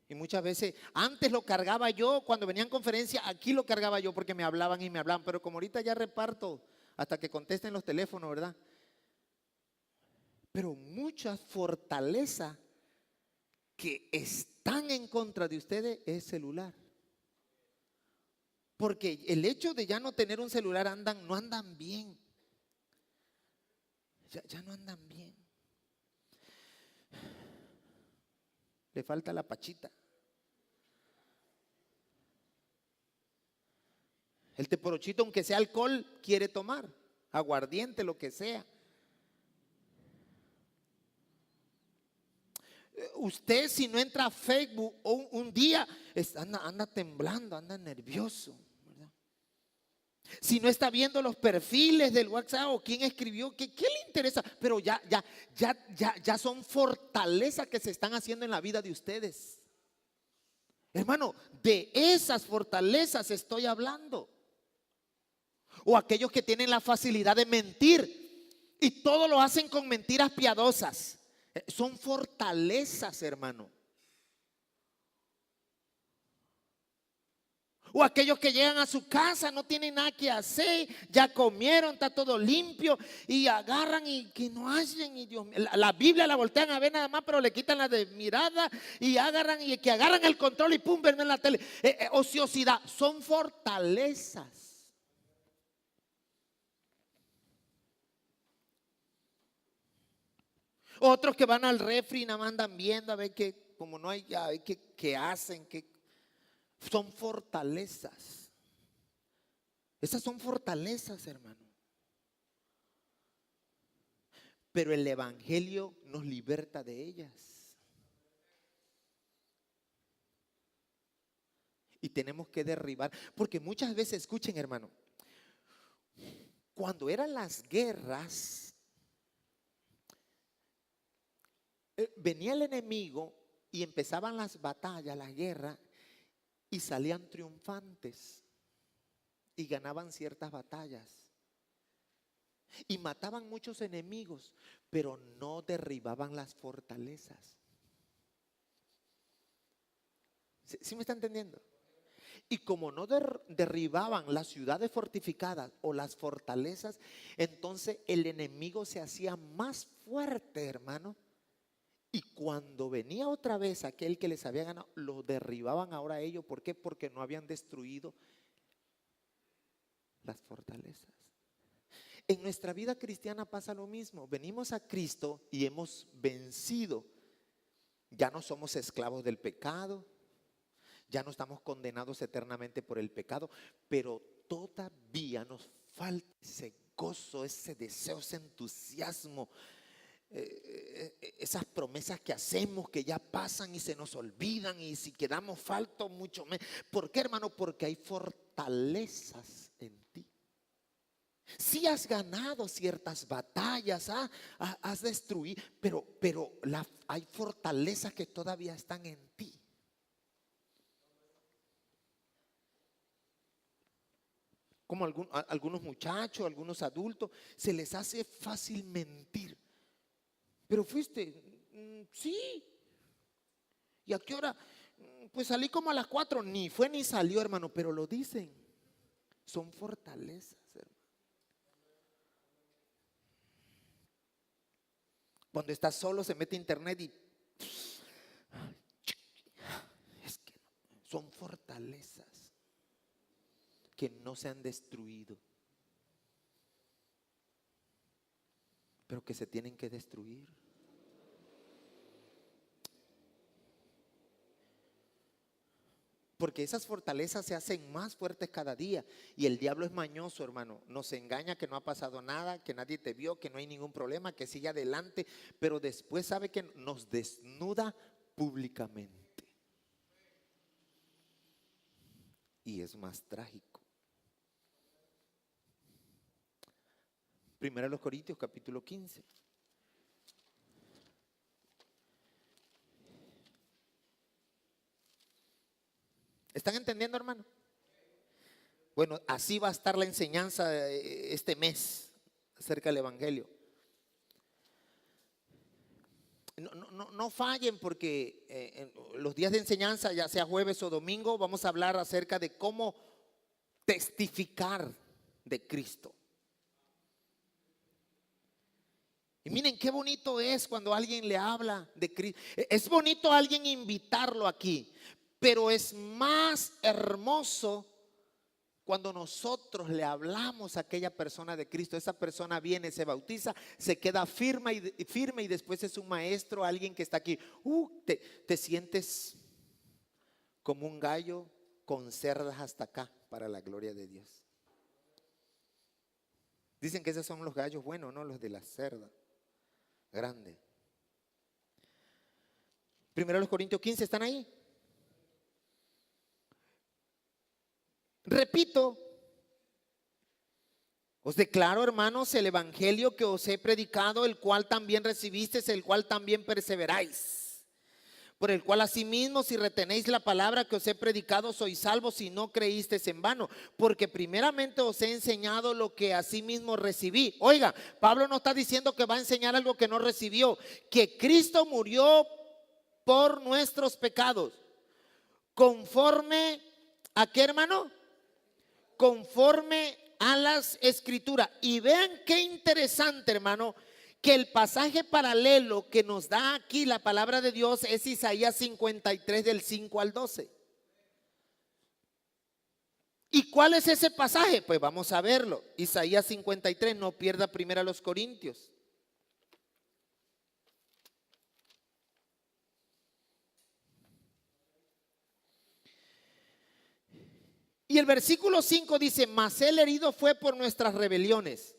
Y muchas veces, antes lo cargaba yo, cuando venían conferencias, aquí lo cargaba yo porque me hablaban y me hablaban. Pero como ahorita ya reparto hasta que contesten los teléfonos, ¿verdad? Pero muchas fortalezas que están en contra de ustedes es celular. Porque el hecho de ya no tener un celular no andan bien. Ya no andan bien. Le falta la pachita. El teporochito, aunque sea alcohol, quiere tomar. Aguardiente, lo que sea. Usted, si no entra a Facebook un día, anda temblando, anda nervioso, ¿verdad? Si no está viendo los perfiles del WhatsApp o quién escribió, ¿qué le interesa? Pero ya son fortalezas que se están haciendo en la vida de ustedes. Hermano, de esas fortalezas estoy hablando. O aquellos que tienen la facilidad de mentir y todo lo hacen con mentiras piadosas. Son fortalezas, hermano. O aquellos que llegan a su casa, no tienen nada que hacer, ya comieron, está todo limpio y agarran y que no hacen. Y Dios, la Biblia la voltean a ver nada más, pero le quitan la de mirada y agarran y que agarran el control y pum, ven en la tele. Ociosidad, son fortalezas. Otros que van al refri y nada más andan viendo a ver que, como no hay, a ver qué hacen, son fortalezas. Esas son fortalezas, hermano. Pero el evangelio nos liberta de ellas. Y tenemos que derribar, porque muchas veces, escuchen, hermano, cuando eran las guerras, venía el enemigo y empezaban las batallas, las guerras, y salían triunfantes y ganaban ciertas batallas y mataban muchos enemigos, pero no derribaban las fortalezas. ¿Sí me está entendiendo? Y como no derribaban las ciudades fortificadas o las fortalezas, entonces el enemigo se hacía más fuerte, hermano. Y cuando venía otra vez aquel que les había ganado, lo derribaban ahora ellos. ¿Por qué? Porque no habían destruido las fortalezas. En nuestra vida cristiana pasa lo mismo. Venimos a Cristo y hemos vencido. Ya no somos esclavos del pecado. Ya no estamos condenados eternamente por el pecado. Pero todavía nos falta ese gozo, ese deseo, ese entusiasmo. esas promesas que hacemos que ya pasan y se nos olvidan, y si quedamos falto mucho menos. ¿Por qué, hermano? Porque hay fortalezas en ti. Si has ganado ciertas batallas, has destruido, pero hay fortalezas que todavía están en ti. Como algunos muchachos, algunos adultos, se les hace fácil mentir. Pero fuiste, sí. ¿Y a qué hora? Pues salí como a las 4, ni fue ni salió, hermano, pero lo dicen. Son fortalezas, hermano. Cuando estás solo se mete a internet y es que son fortalezas que no se han destruido, pero que se tienen que destruir. Porque esas fortalezas se hacen más fuertes cada día. Y el diablo es mañoso, hermano. Nos engaña que no ha pasado nada, que nadie te vio, que no hay ningún problema, que sigue adelante. Pero después sabe que nos desnuda públicamente. Y es más trágico. Primero los Corintios, capítulo 15. ¿Están entendiendo, hermano? Bueno, así va a estar la enseñanza este mes acerca del Evangelio. No fallen, porque en los días de enseñanza, ya sea jueves o domingo, vamos a hablar acerca de cómo testificar de Cristo. Y miren qué bonito es cuando alguien le habla de Cristo. Es bonito a alguien invitarlo aquí, pero es más hermoso cuando nosotros le hablamos a aquella persona de Cristo. Esa persona viene, se bautiza, se queda firme y después es un maestro, alguien que está aquí. Te sientes como un gallo con cerdas hasta acá, para la gloria de Dios. Dicen que esos son los gallos buenos, no los de la cerda grande. Primero los Corintios 15, ¿están ahí? Repito, os declaro, hermanos, el evangelio que os he predicado, el cual también recibisteis, el cual también perseveráis, por el cual asimismo, si retenéis la palabra que os he predicado, sois salvos si no creísteis en vano, porque primeramente os he enseñado lo que asimismo recibí. Oiga, Pablo no está diciendo que va a enseñar algo que no recibió, que Cristo murió por nuestros pecados, conforme ¿a qué, hermano? Conforme a las escrituras. Y vean qué interesante, hermano, que el pasaje paralelo que nos da aquí la palabra de Dios es Isaías 53 del 5 al 12. ¿Y cuál es ese pasaje? Pues vamos a verlo. Isaías 53, no pierda primero a los Corintios. Y el versículo 5 dice: mas el herido fue por nuestras rebeliones.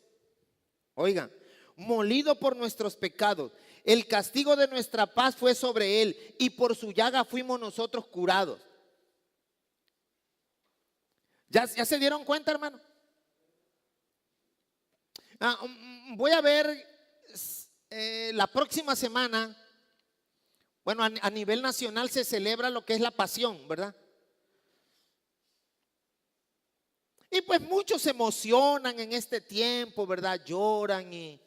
Oigan, molido por nuestros pecados. El castigo de nuestra paz fue sobre él, y por su llaga fuimos nosotros curados. ¿Ya se dieron cuenta, hermano? Voy a ver la próxima semana. Bueno, a nivel nacional se celebra lo que es la pasión, ¿verdad? Y pues muchos se emocionan en este tiempo, ¿verdad? Lloran y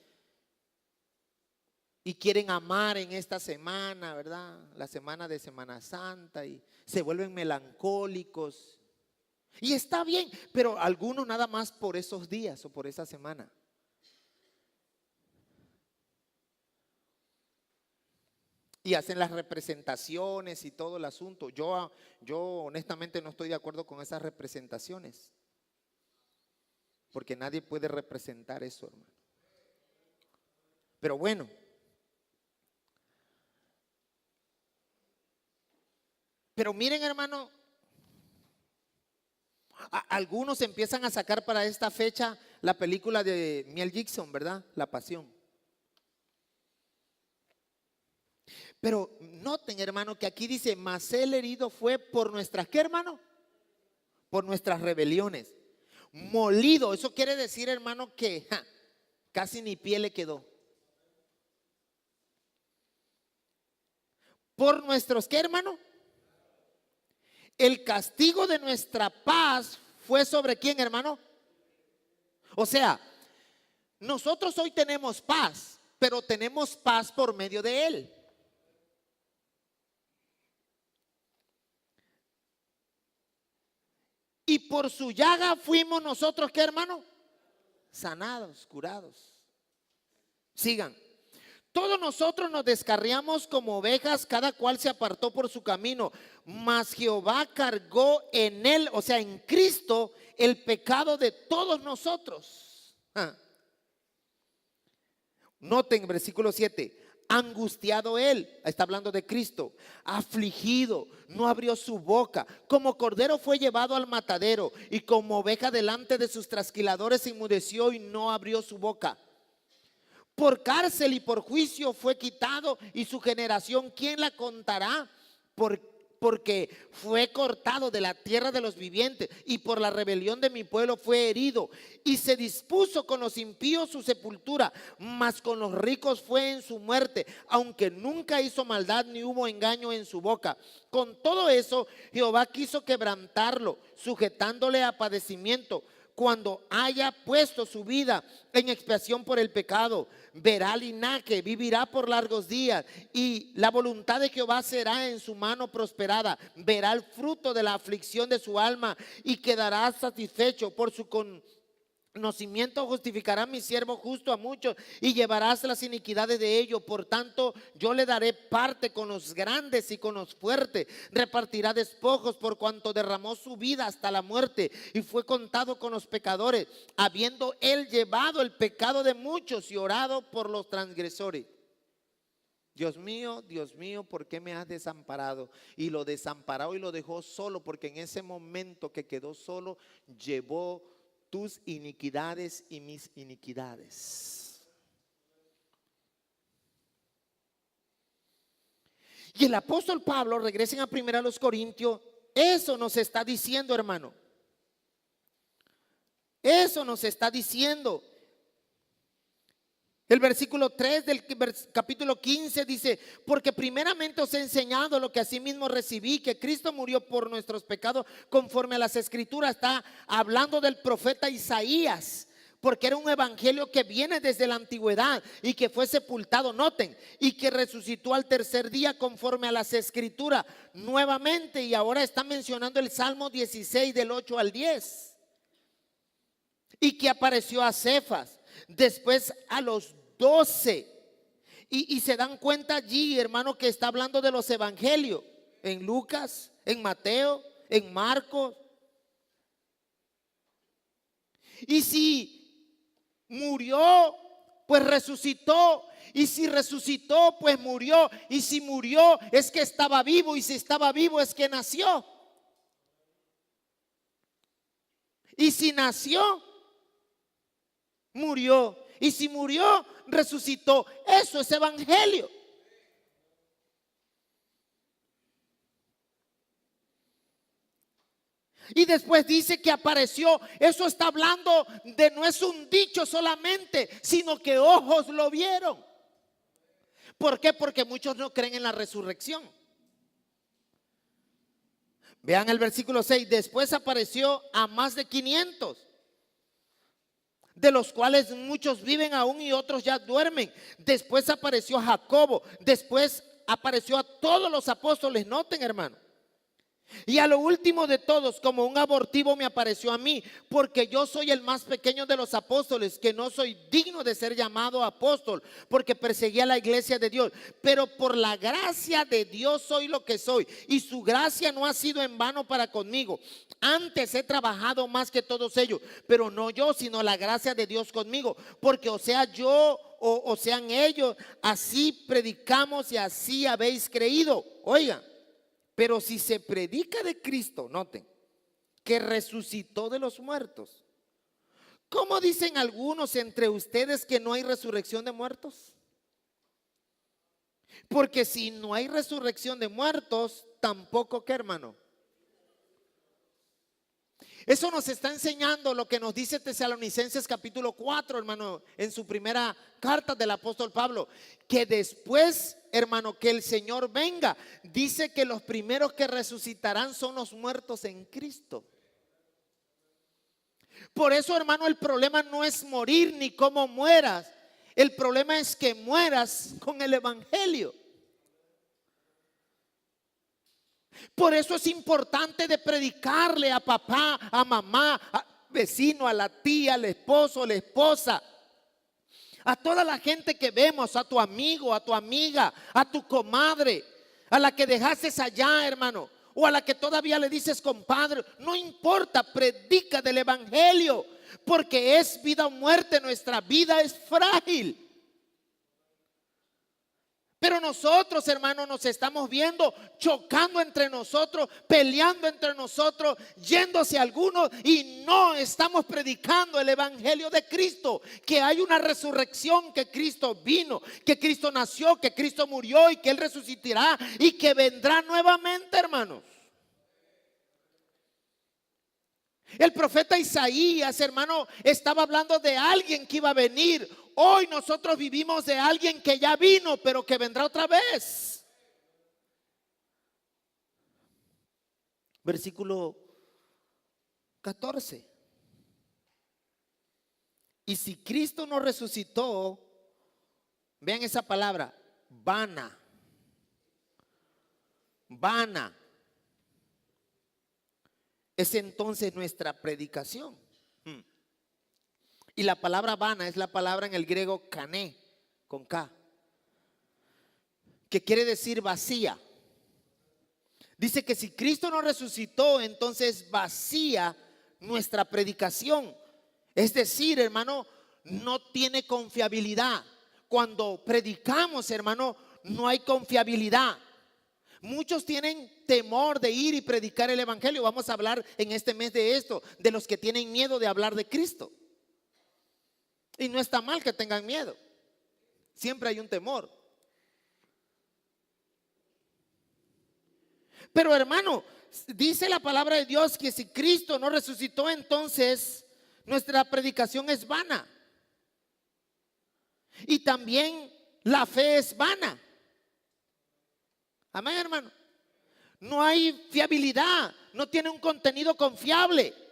quieren amar en esta semana, ¿verdad? La semana de Semana Santa, y se vuelven melancólicos. Y está bien, pero algunos nada más por esos días o por esa semana. Y hacen las representaciones y todo el asunto. Yo honestamente no estoy de acuerdo con esas representaciones, porque nadie puede representar eso, hermano. Pero bueno, pero miren, hermano, algunos empiezan a sacar para esta fecha la película de Mel Gibson, ¿verdad? La Pasión. Pero noten, hermano, que aquí dice, mas el herido fue por nuestras, ¿qué, hermano? Por nuestras rebeliones. Molido, eso quiere decir, hermano, que casi ni pie le quedó. Por nuestros, ¿qué, hermano? El castigo de nuestra paz fue sobre quién, hermano. O sea, nosotros hoy tenemos paz, pero tenemos paz por medio de Él. Y por su llaga fuimos nosotros, ¿qué, hermano? Sanados, curados. Sigan. Todos nosotros nos descarriamos como ovejas, cada cual se apartó por su camino, mas Jehová cargó en él, o sea, en Cristo, el pecado de todos nosotros. Noten versículo 7. Angustiado él, está hablando de Cristo, afligido, no abrió su boca, como cordero fue llevado al matadero, y como oveja delante de sus trasquiladores se enmudeció y no abrió su boca. Por cárcel y por juicio fue quitado, y su generación, ¿quién la contará? Porque fue cortado de la tierra de los vivientes, y por la rebelión de mi pueblo fue herido, y se dispuso con los impíos su sepultura, mas con los ricos fue en su muerte, aunque nunca hizo maldad ni hubo engaño en su boca. Con todo eso Jehová quiso quebrantarlo, sujetándole a padecimiento. Cuando haya puesto su vida en expiación por el pecado, verá linaje, vivirá por largos días, y la voluntad de Jehová será en su mano prosperada. Verá el fruto de la aflicción de su alma y quedará satisfecho. Por su conocimiento justificará mi siervo justo a muchos, y llevarás las iniquidades de ellos. Por tanto, yo le daré parte con los grandes y con los fuertes. Repartirá despojos, por cuanto derramó su vida hasta la muerte y fue contado con los pecadores, habiendo él llevado el pecado de muchos y orado por los transgresores. Dios mío, ¿por qué me has desamparado? Y lo desamparó y lo dejó solo, porque en ese momento que quedó solo, llevó tus iniquidades y mis iniquidades. Y el apóstol Pablo, regresen a 1 Corintios, eso nos está diciendo, hermano. Eso nos está diciendo. El versículo 3 del capítulo 15 dice: porque primeramente os he enseñado lo que asimismo recibí, que Cristo murió por nuestros pecados conforme a las escrituras. Está hablando del profeta Isaías, porque era un evangelio que viene desde la antigüedad y que fue sepultado, noten, y que resucitó al tercer día conforme a las escrituras nuevamente. Y ahora está mencionando el Salmo 16 del 8 al 10, y que apareció a Cefas, después a los 12. Y se dan cuenta allí, hermano, que está hablando de los evangelios, en Lucas, en Mateo, en Marcos. Y si murió, pues resucitó. Y si resucitó, pues murió. Y si murió, es que estaba vivo. Y si estaba vivo, es que nació. Y si nació, murió. Y si murió, resucitó. Eso es evangelio. Y después dice que apareció. Eso está hablando de, no es un dicho solamente, sino que ojos lo vieron. ¿Por qué? Porque muchos no creen en la resurrección. Vean el versículo 6. Después apareció a más de 500, de los cuales muchos viven aún y otros ya duermen. Después apareció a Jacobo. Después apareció a todos los apóstoles. Noten, hermano. Y a lo último de todos, como un abortivo, me apareció a mí, porque yo soy el más pequeño de los apóstoles, que no soy digno de ser llamado apóstol, porque perseguía la iglesia de Dios. Pero por la gracia de Dios soy lo que soy, y su gracia no ha sido en vano para conmigo. Antes he trabajado más que todos ellos, pero no yo, sino la gracia de Dios conmigo. Porque o sea yo o sean ellos, así predicamos y así habéis creído. Oigan. Pero si se predica de Cristo, noten, que resucitó de los muertos, ¿cómo dicen algunos entre ustedes que no hay resurrección de muertos? Porque si no hay resurrección de muertos, tampoco, ¿qué, hermano? Eso nos está enseñando lo que nos dice Tesalonicenses capítulo 4, hermano, en su primera carta del apóstol Pablo, que después, hermano, que el Señor venga, dice que los primeros que resucitarán son los muertos en Cristo. Por eso, hermano, el problema no es morir ni cómo mueras. El problema es que mueras con el evangelio. Por eso es importante de predicarle a papá, a mamá, al vecino, a la tía, al esposo, a la esposa, a toda la gente que vemos, a tu amigo, a tu amiga, a tu comadre, a la que dejaste allá, hermano, o a la que todavía le dices compadre. No importa, predica del evangelio, porque es vida o muerte. Nuestra vida es frágil. Pero nosotros, hermanos, nos estamos viendo chocando entre nosotros, peleando entre nosotros, yéndose algunos, y no estamos predicando el evangelio de Cristo, que hay una resurrección, que Cristo vino, que Cristo nació, que Cristo murió y que Él resucitará y que vendrá nuevamente, hermanos. El profeta Isaías, hermano, estaba hablando de alguien que iba a venir. Hoy nosotros vivimos de alguien que ya vino, pero que vendrá otra vez. Versículo 14. Y si Cristo no resucitó, vean esa palabra, vana. Vana es entonces nuestra predicación. Y la palabra vana es la palabra en el griego kané, con K, que quiere decir vacía. Dice que si Cristo no resucitó, entonces vacía nuestra predicación. Es decir, hermano, no tiene confiabilidad. Cuando predicamos, hermano, no hay confiabilidad. Muchos tienen temor de ir y predicar el evangelio. Vamos a hablar en este mes de esto, de los que tienen miedo de hablar de Cristo. Y no está mal que tengan miedo. Siempre hay un temor. Pero, hermano, dice la palabra de Dios que si Cristo no resucitó, entonces nuestra predicación es vana. Y también la fe es vana. Amén, hermano. No hay fiabilidad, no tiene un contenido confiable.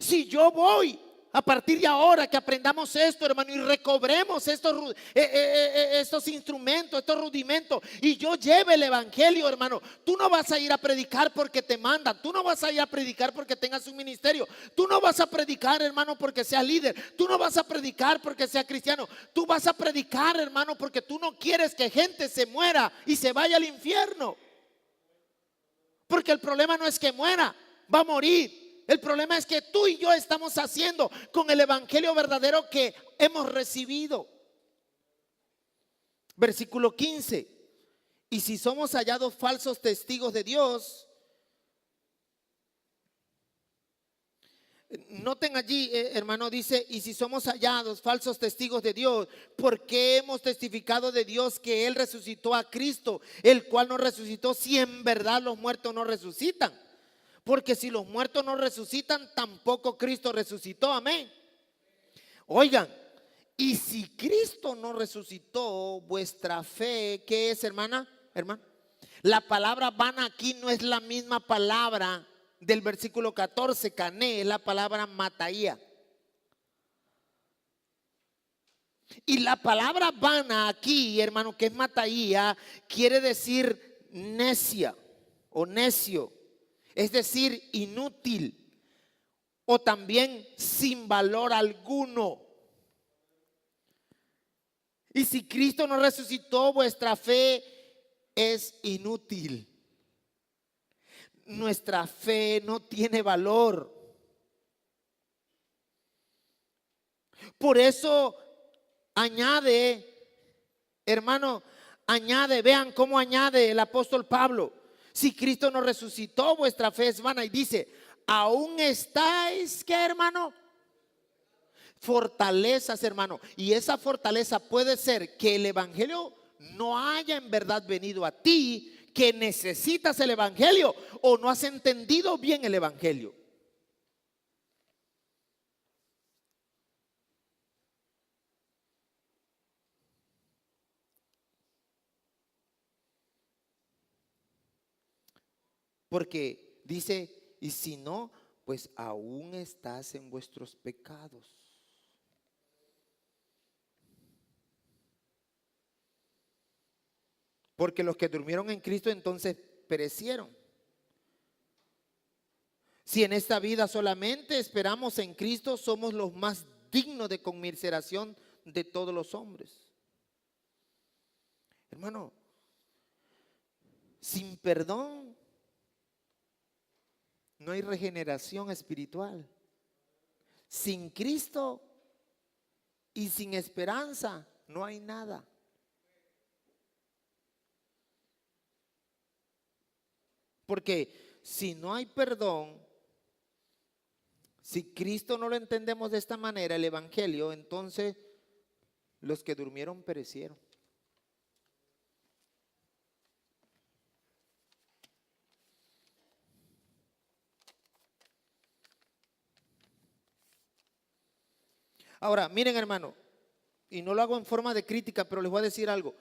Si yo voy a partir de ahora que aprendamos esto, hermano, y recobremos estos instrumentos, estos rudimentos, y yo lleve el evangelio, hermano, tú no vas a ir a predicar porque te mandan, tú no vas a ir a predicar porque tengas un ministerio, tú no vas a predicar, hermano, porque seas líder, tú no vas a predicar porque seas cristiano, tú vas a predicar, hermano, porque tú no quieres que gente se muera y se vaya al infierno. Porque el problema no es que muera, va a morir. El problema es que tú y yo estamos haciendo con el evangelio verdadero que hemos recibido. Versículo 15. Y si somos hallados falsos testigos de Dios, noten allí, hermano, dice, y si somos hallados falsos testigos de Dios, ¿por qué hemos testificado de Dios que Él resucitó a Cristo, el cual no resucitó, si en verdad los muertos no resucitan? Porque si los muertos no resucitan, tampoco Cristo resucitó. Amén. Oigan, y si Cristo no resucitó, vuestra fe, ¿qué es, hermana? Hermano, la palabra vana aquí no es la misma palabra del versículo 14, cané, es la palabra mataía. Y la palabra vana aquí, hermano, que es mataía, quiere decir necia o necio. Es decir, inútil, o también sin valor alguno. Y si Cristo no resucitó, vuestra fe es inútil. Nuestra fe no tiene valor. Por eso añade, hermano, añade, vean cómo añade el apóstol Pablo. Si Cristo no resucitó, vuestra fe es vana. Y dice, ¿aún estáis qué, hermano? Fortalezas, hermano. Y esa fortaleza puede ser que el evangelio no haya en verdad venido a ti, que necesitas el evangelio o no has entendido bien el evangelio. Porque dice, y si no, pues aún estás en vuestros pecados. Porque los que durmieron en Cristo entonces perecieron. Si en esta vida solamente esperamos en Cristo, somos los más dignos de conmiseración de todos los hombres. Hermano, sin perdón no hay regeneración espiritual. Sin Cristo y sin esperanza no hay nada. Porque si no hay perdón, si Cristo no lo entendemos de esta manera, el evangelio, entonces los que durmieron perecieron. Ahora, miren, hermano, y no lo hago en forma de crítica, pero les voy a decir algo.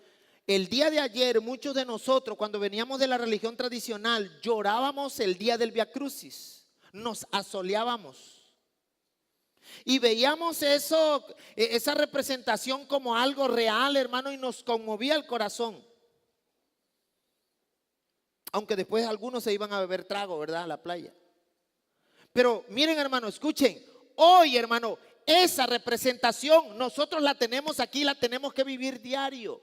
El día de ayer, muchos de nosotros, cuando veníamos de la religión tradicional, llorábamos el día del Vía Crucis, nos asoleábamos y veíamos eso, esa representación como algo real, hermano, y nos conmovía el corazón. Aunque después algunos se iban a beber trago, ¿verdad? A la playa. Pero miren, hermano, escuchen, hoy, hermano, esa representación nosotros la tenemos aquí, la tenemos que vivir diario.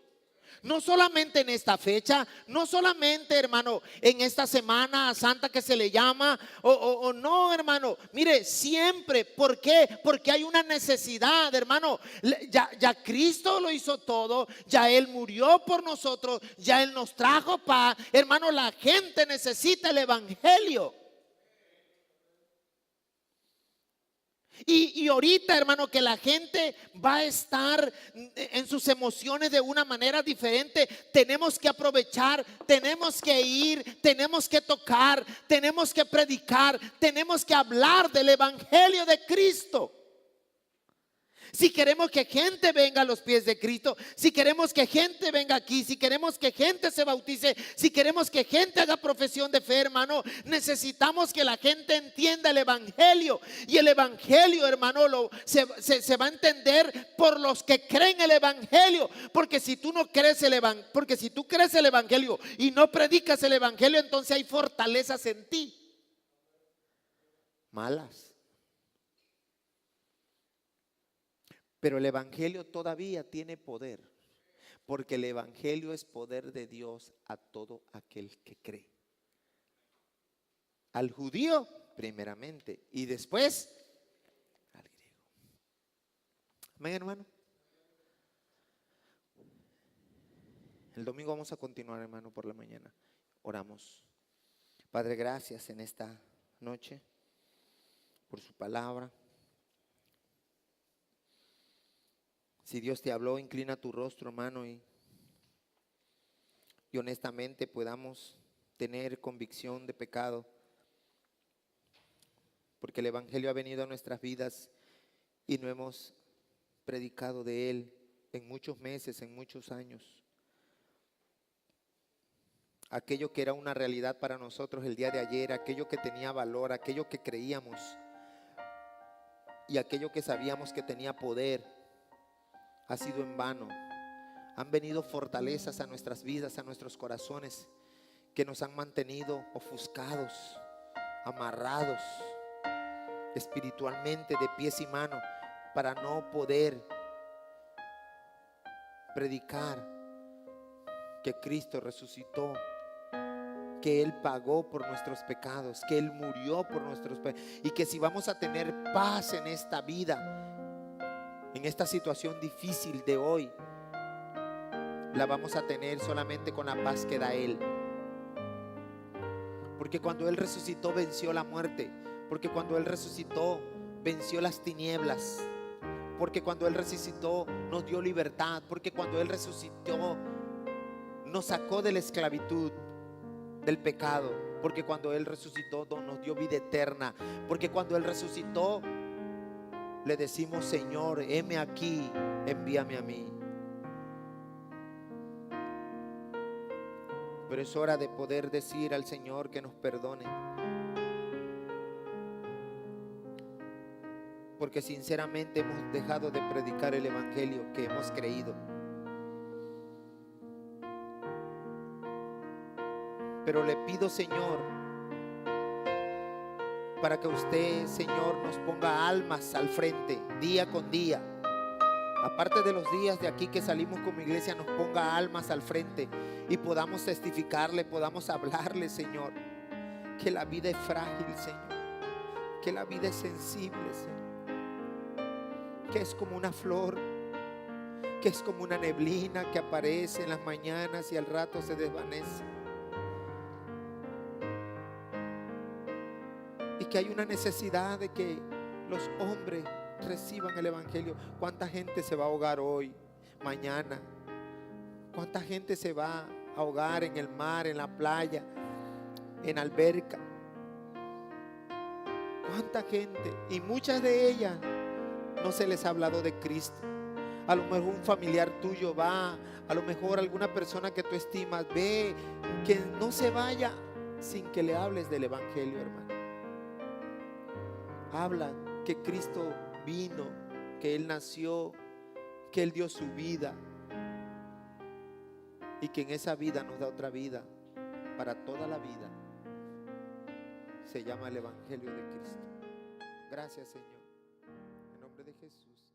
No solamente en esta fecha, no solamente, hermano, en esta Semana Santa que se le llama, o no, hermano, mire, siempre. ¿Por qué? Porque hay una necesidad, hermano. Ya Cristo lo hizo todo, ya Él murió por nosotros, ya Él nos trajo paz. Hermano, la gente necesita el evangelio. Y ahorita, hermano, que la gente va a estar en sus emociones de una manera diferente, tenemos que aprovechar, tenemos que ir, tenemos que tocar, tenemos que predicar, tenemos que hablar del evangelio de Cristo. Si queremos que gente venga a los pies de Cristo, si queremos que gente venga aquí, si queremos que gente se bautice, si queremos que gente haga profesión de fe, hermano, necesitamos que la gente entienda el evangelio. Y el evangelio, hermano, se va a entender por los que creen el evangelio. Porque si tú no crees porque si tú crees el evangelio y no predicas el evangelio, entonces hay fortalezas en ti malas. Pero el evangelio todavía tiene poder, porque el evangelio es poder de Dios a todo aquel que cree. Al judío primeramente y después al griego. Amén, hermano. El domingo vamos a continuar, hermano, por la mañana. Oramos. Padre, gracias en esta noche por su palabra. Si Dios te habló, inclina tu rostro, hermano, y honestamente podamos tener convicción de pecado, porque el evangelio ha venido a nuestras vidas y no hemos predicado de él en muchos meses, en muchos años. Aquello que era una realidad para nosotros el día de ayer, aquello que tenía valor, aquello que creíamos y aquello que sabíamos que tenía poder, ha sido en vano. Han venido fortalezas a nuestras vidas, a nuestros corazones, que nos han mantenido ofuscados, amarrados espiritualmente de pies y manos, para no poder predicar que Cristo resucitó, que Él pagó por nuestros pecados, que Él murió por nuestros pecados, y que si vamos a tener paz en esta vida, en esta situación difícil de hoy, la vamos a tener solamente con la paz que da Él. Porque cuando Él resucitó venció la muerte. Porque cuando Él resucitó venció las tinieblas. porque cuando Él resucitó nos dio libertad, porque cuando Él resucitó nos sacó de la esclavitud del pecado, porque cuando Él resucitó nos dio vida eterna, porque cuando Él resucitó le decimos: Señor, heme aquí, envíame a mí. Pero es hora de poder decir al Señor que nos perdone, porque sinceramente hemos dejado de predicar el evangelio que hemos creído. Pero le pido, Señor, para que usted, Señor, nos ponga almas al frente día con día. Aparte de los días de aquí que salimos como iglesia, nos ponga almas al frente y podamos testificarle, podamos hablarle, Señor, que la vida es frágil, Señor, que la vida es sensible, Señor, que es como una flor, que es como una neblina que aparece en las mañanas y al rato se desvanece. Y que hay una necesidad de que los hombres reciban el evangelio. ¿Cuánta gente se va a ahogar hoy, mañana? ¿Cuánta gente se va a ahogar en el mar, en la playa, en alberca? ¿Cuánta gente? Y muchas de ellas no se les ha hablado de Cristo. A lo mejor un familiar tuyo va, a lo mejor alguna persona que tú estimas, ve, que no se vaya sin que le hables del evangelio, hermano. Habla que Cristo vino, que Él nació, que Él dio su vida y que en esa vida nos da otra vida para toda la vida. Se llama el evangelio de Cristo. Gracias, Señor, en nombre de Jesús.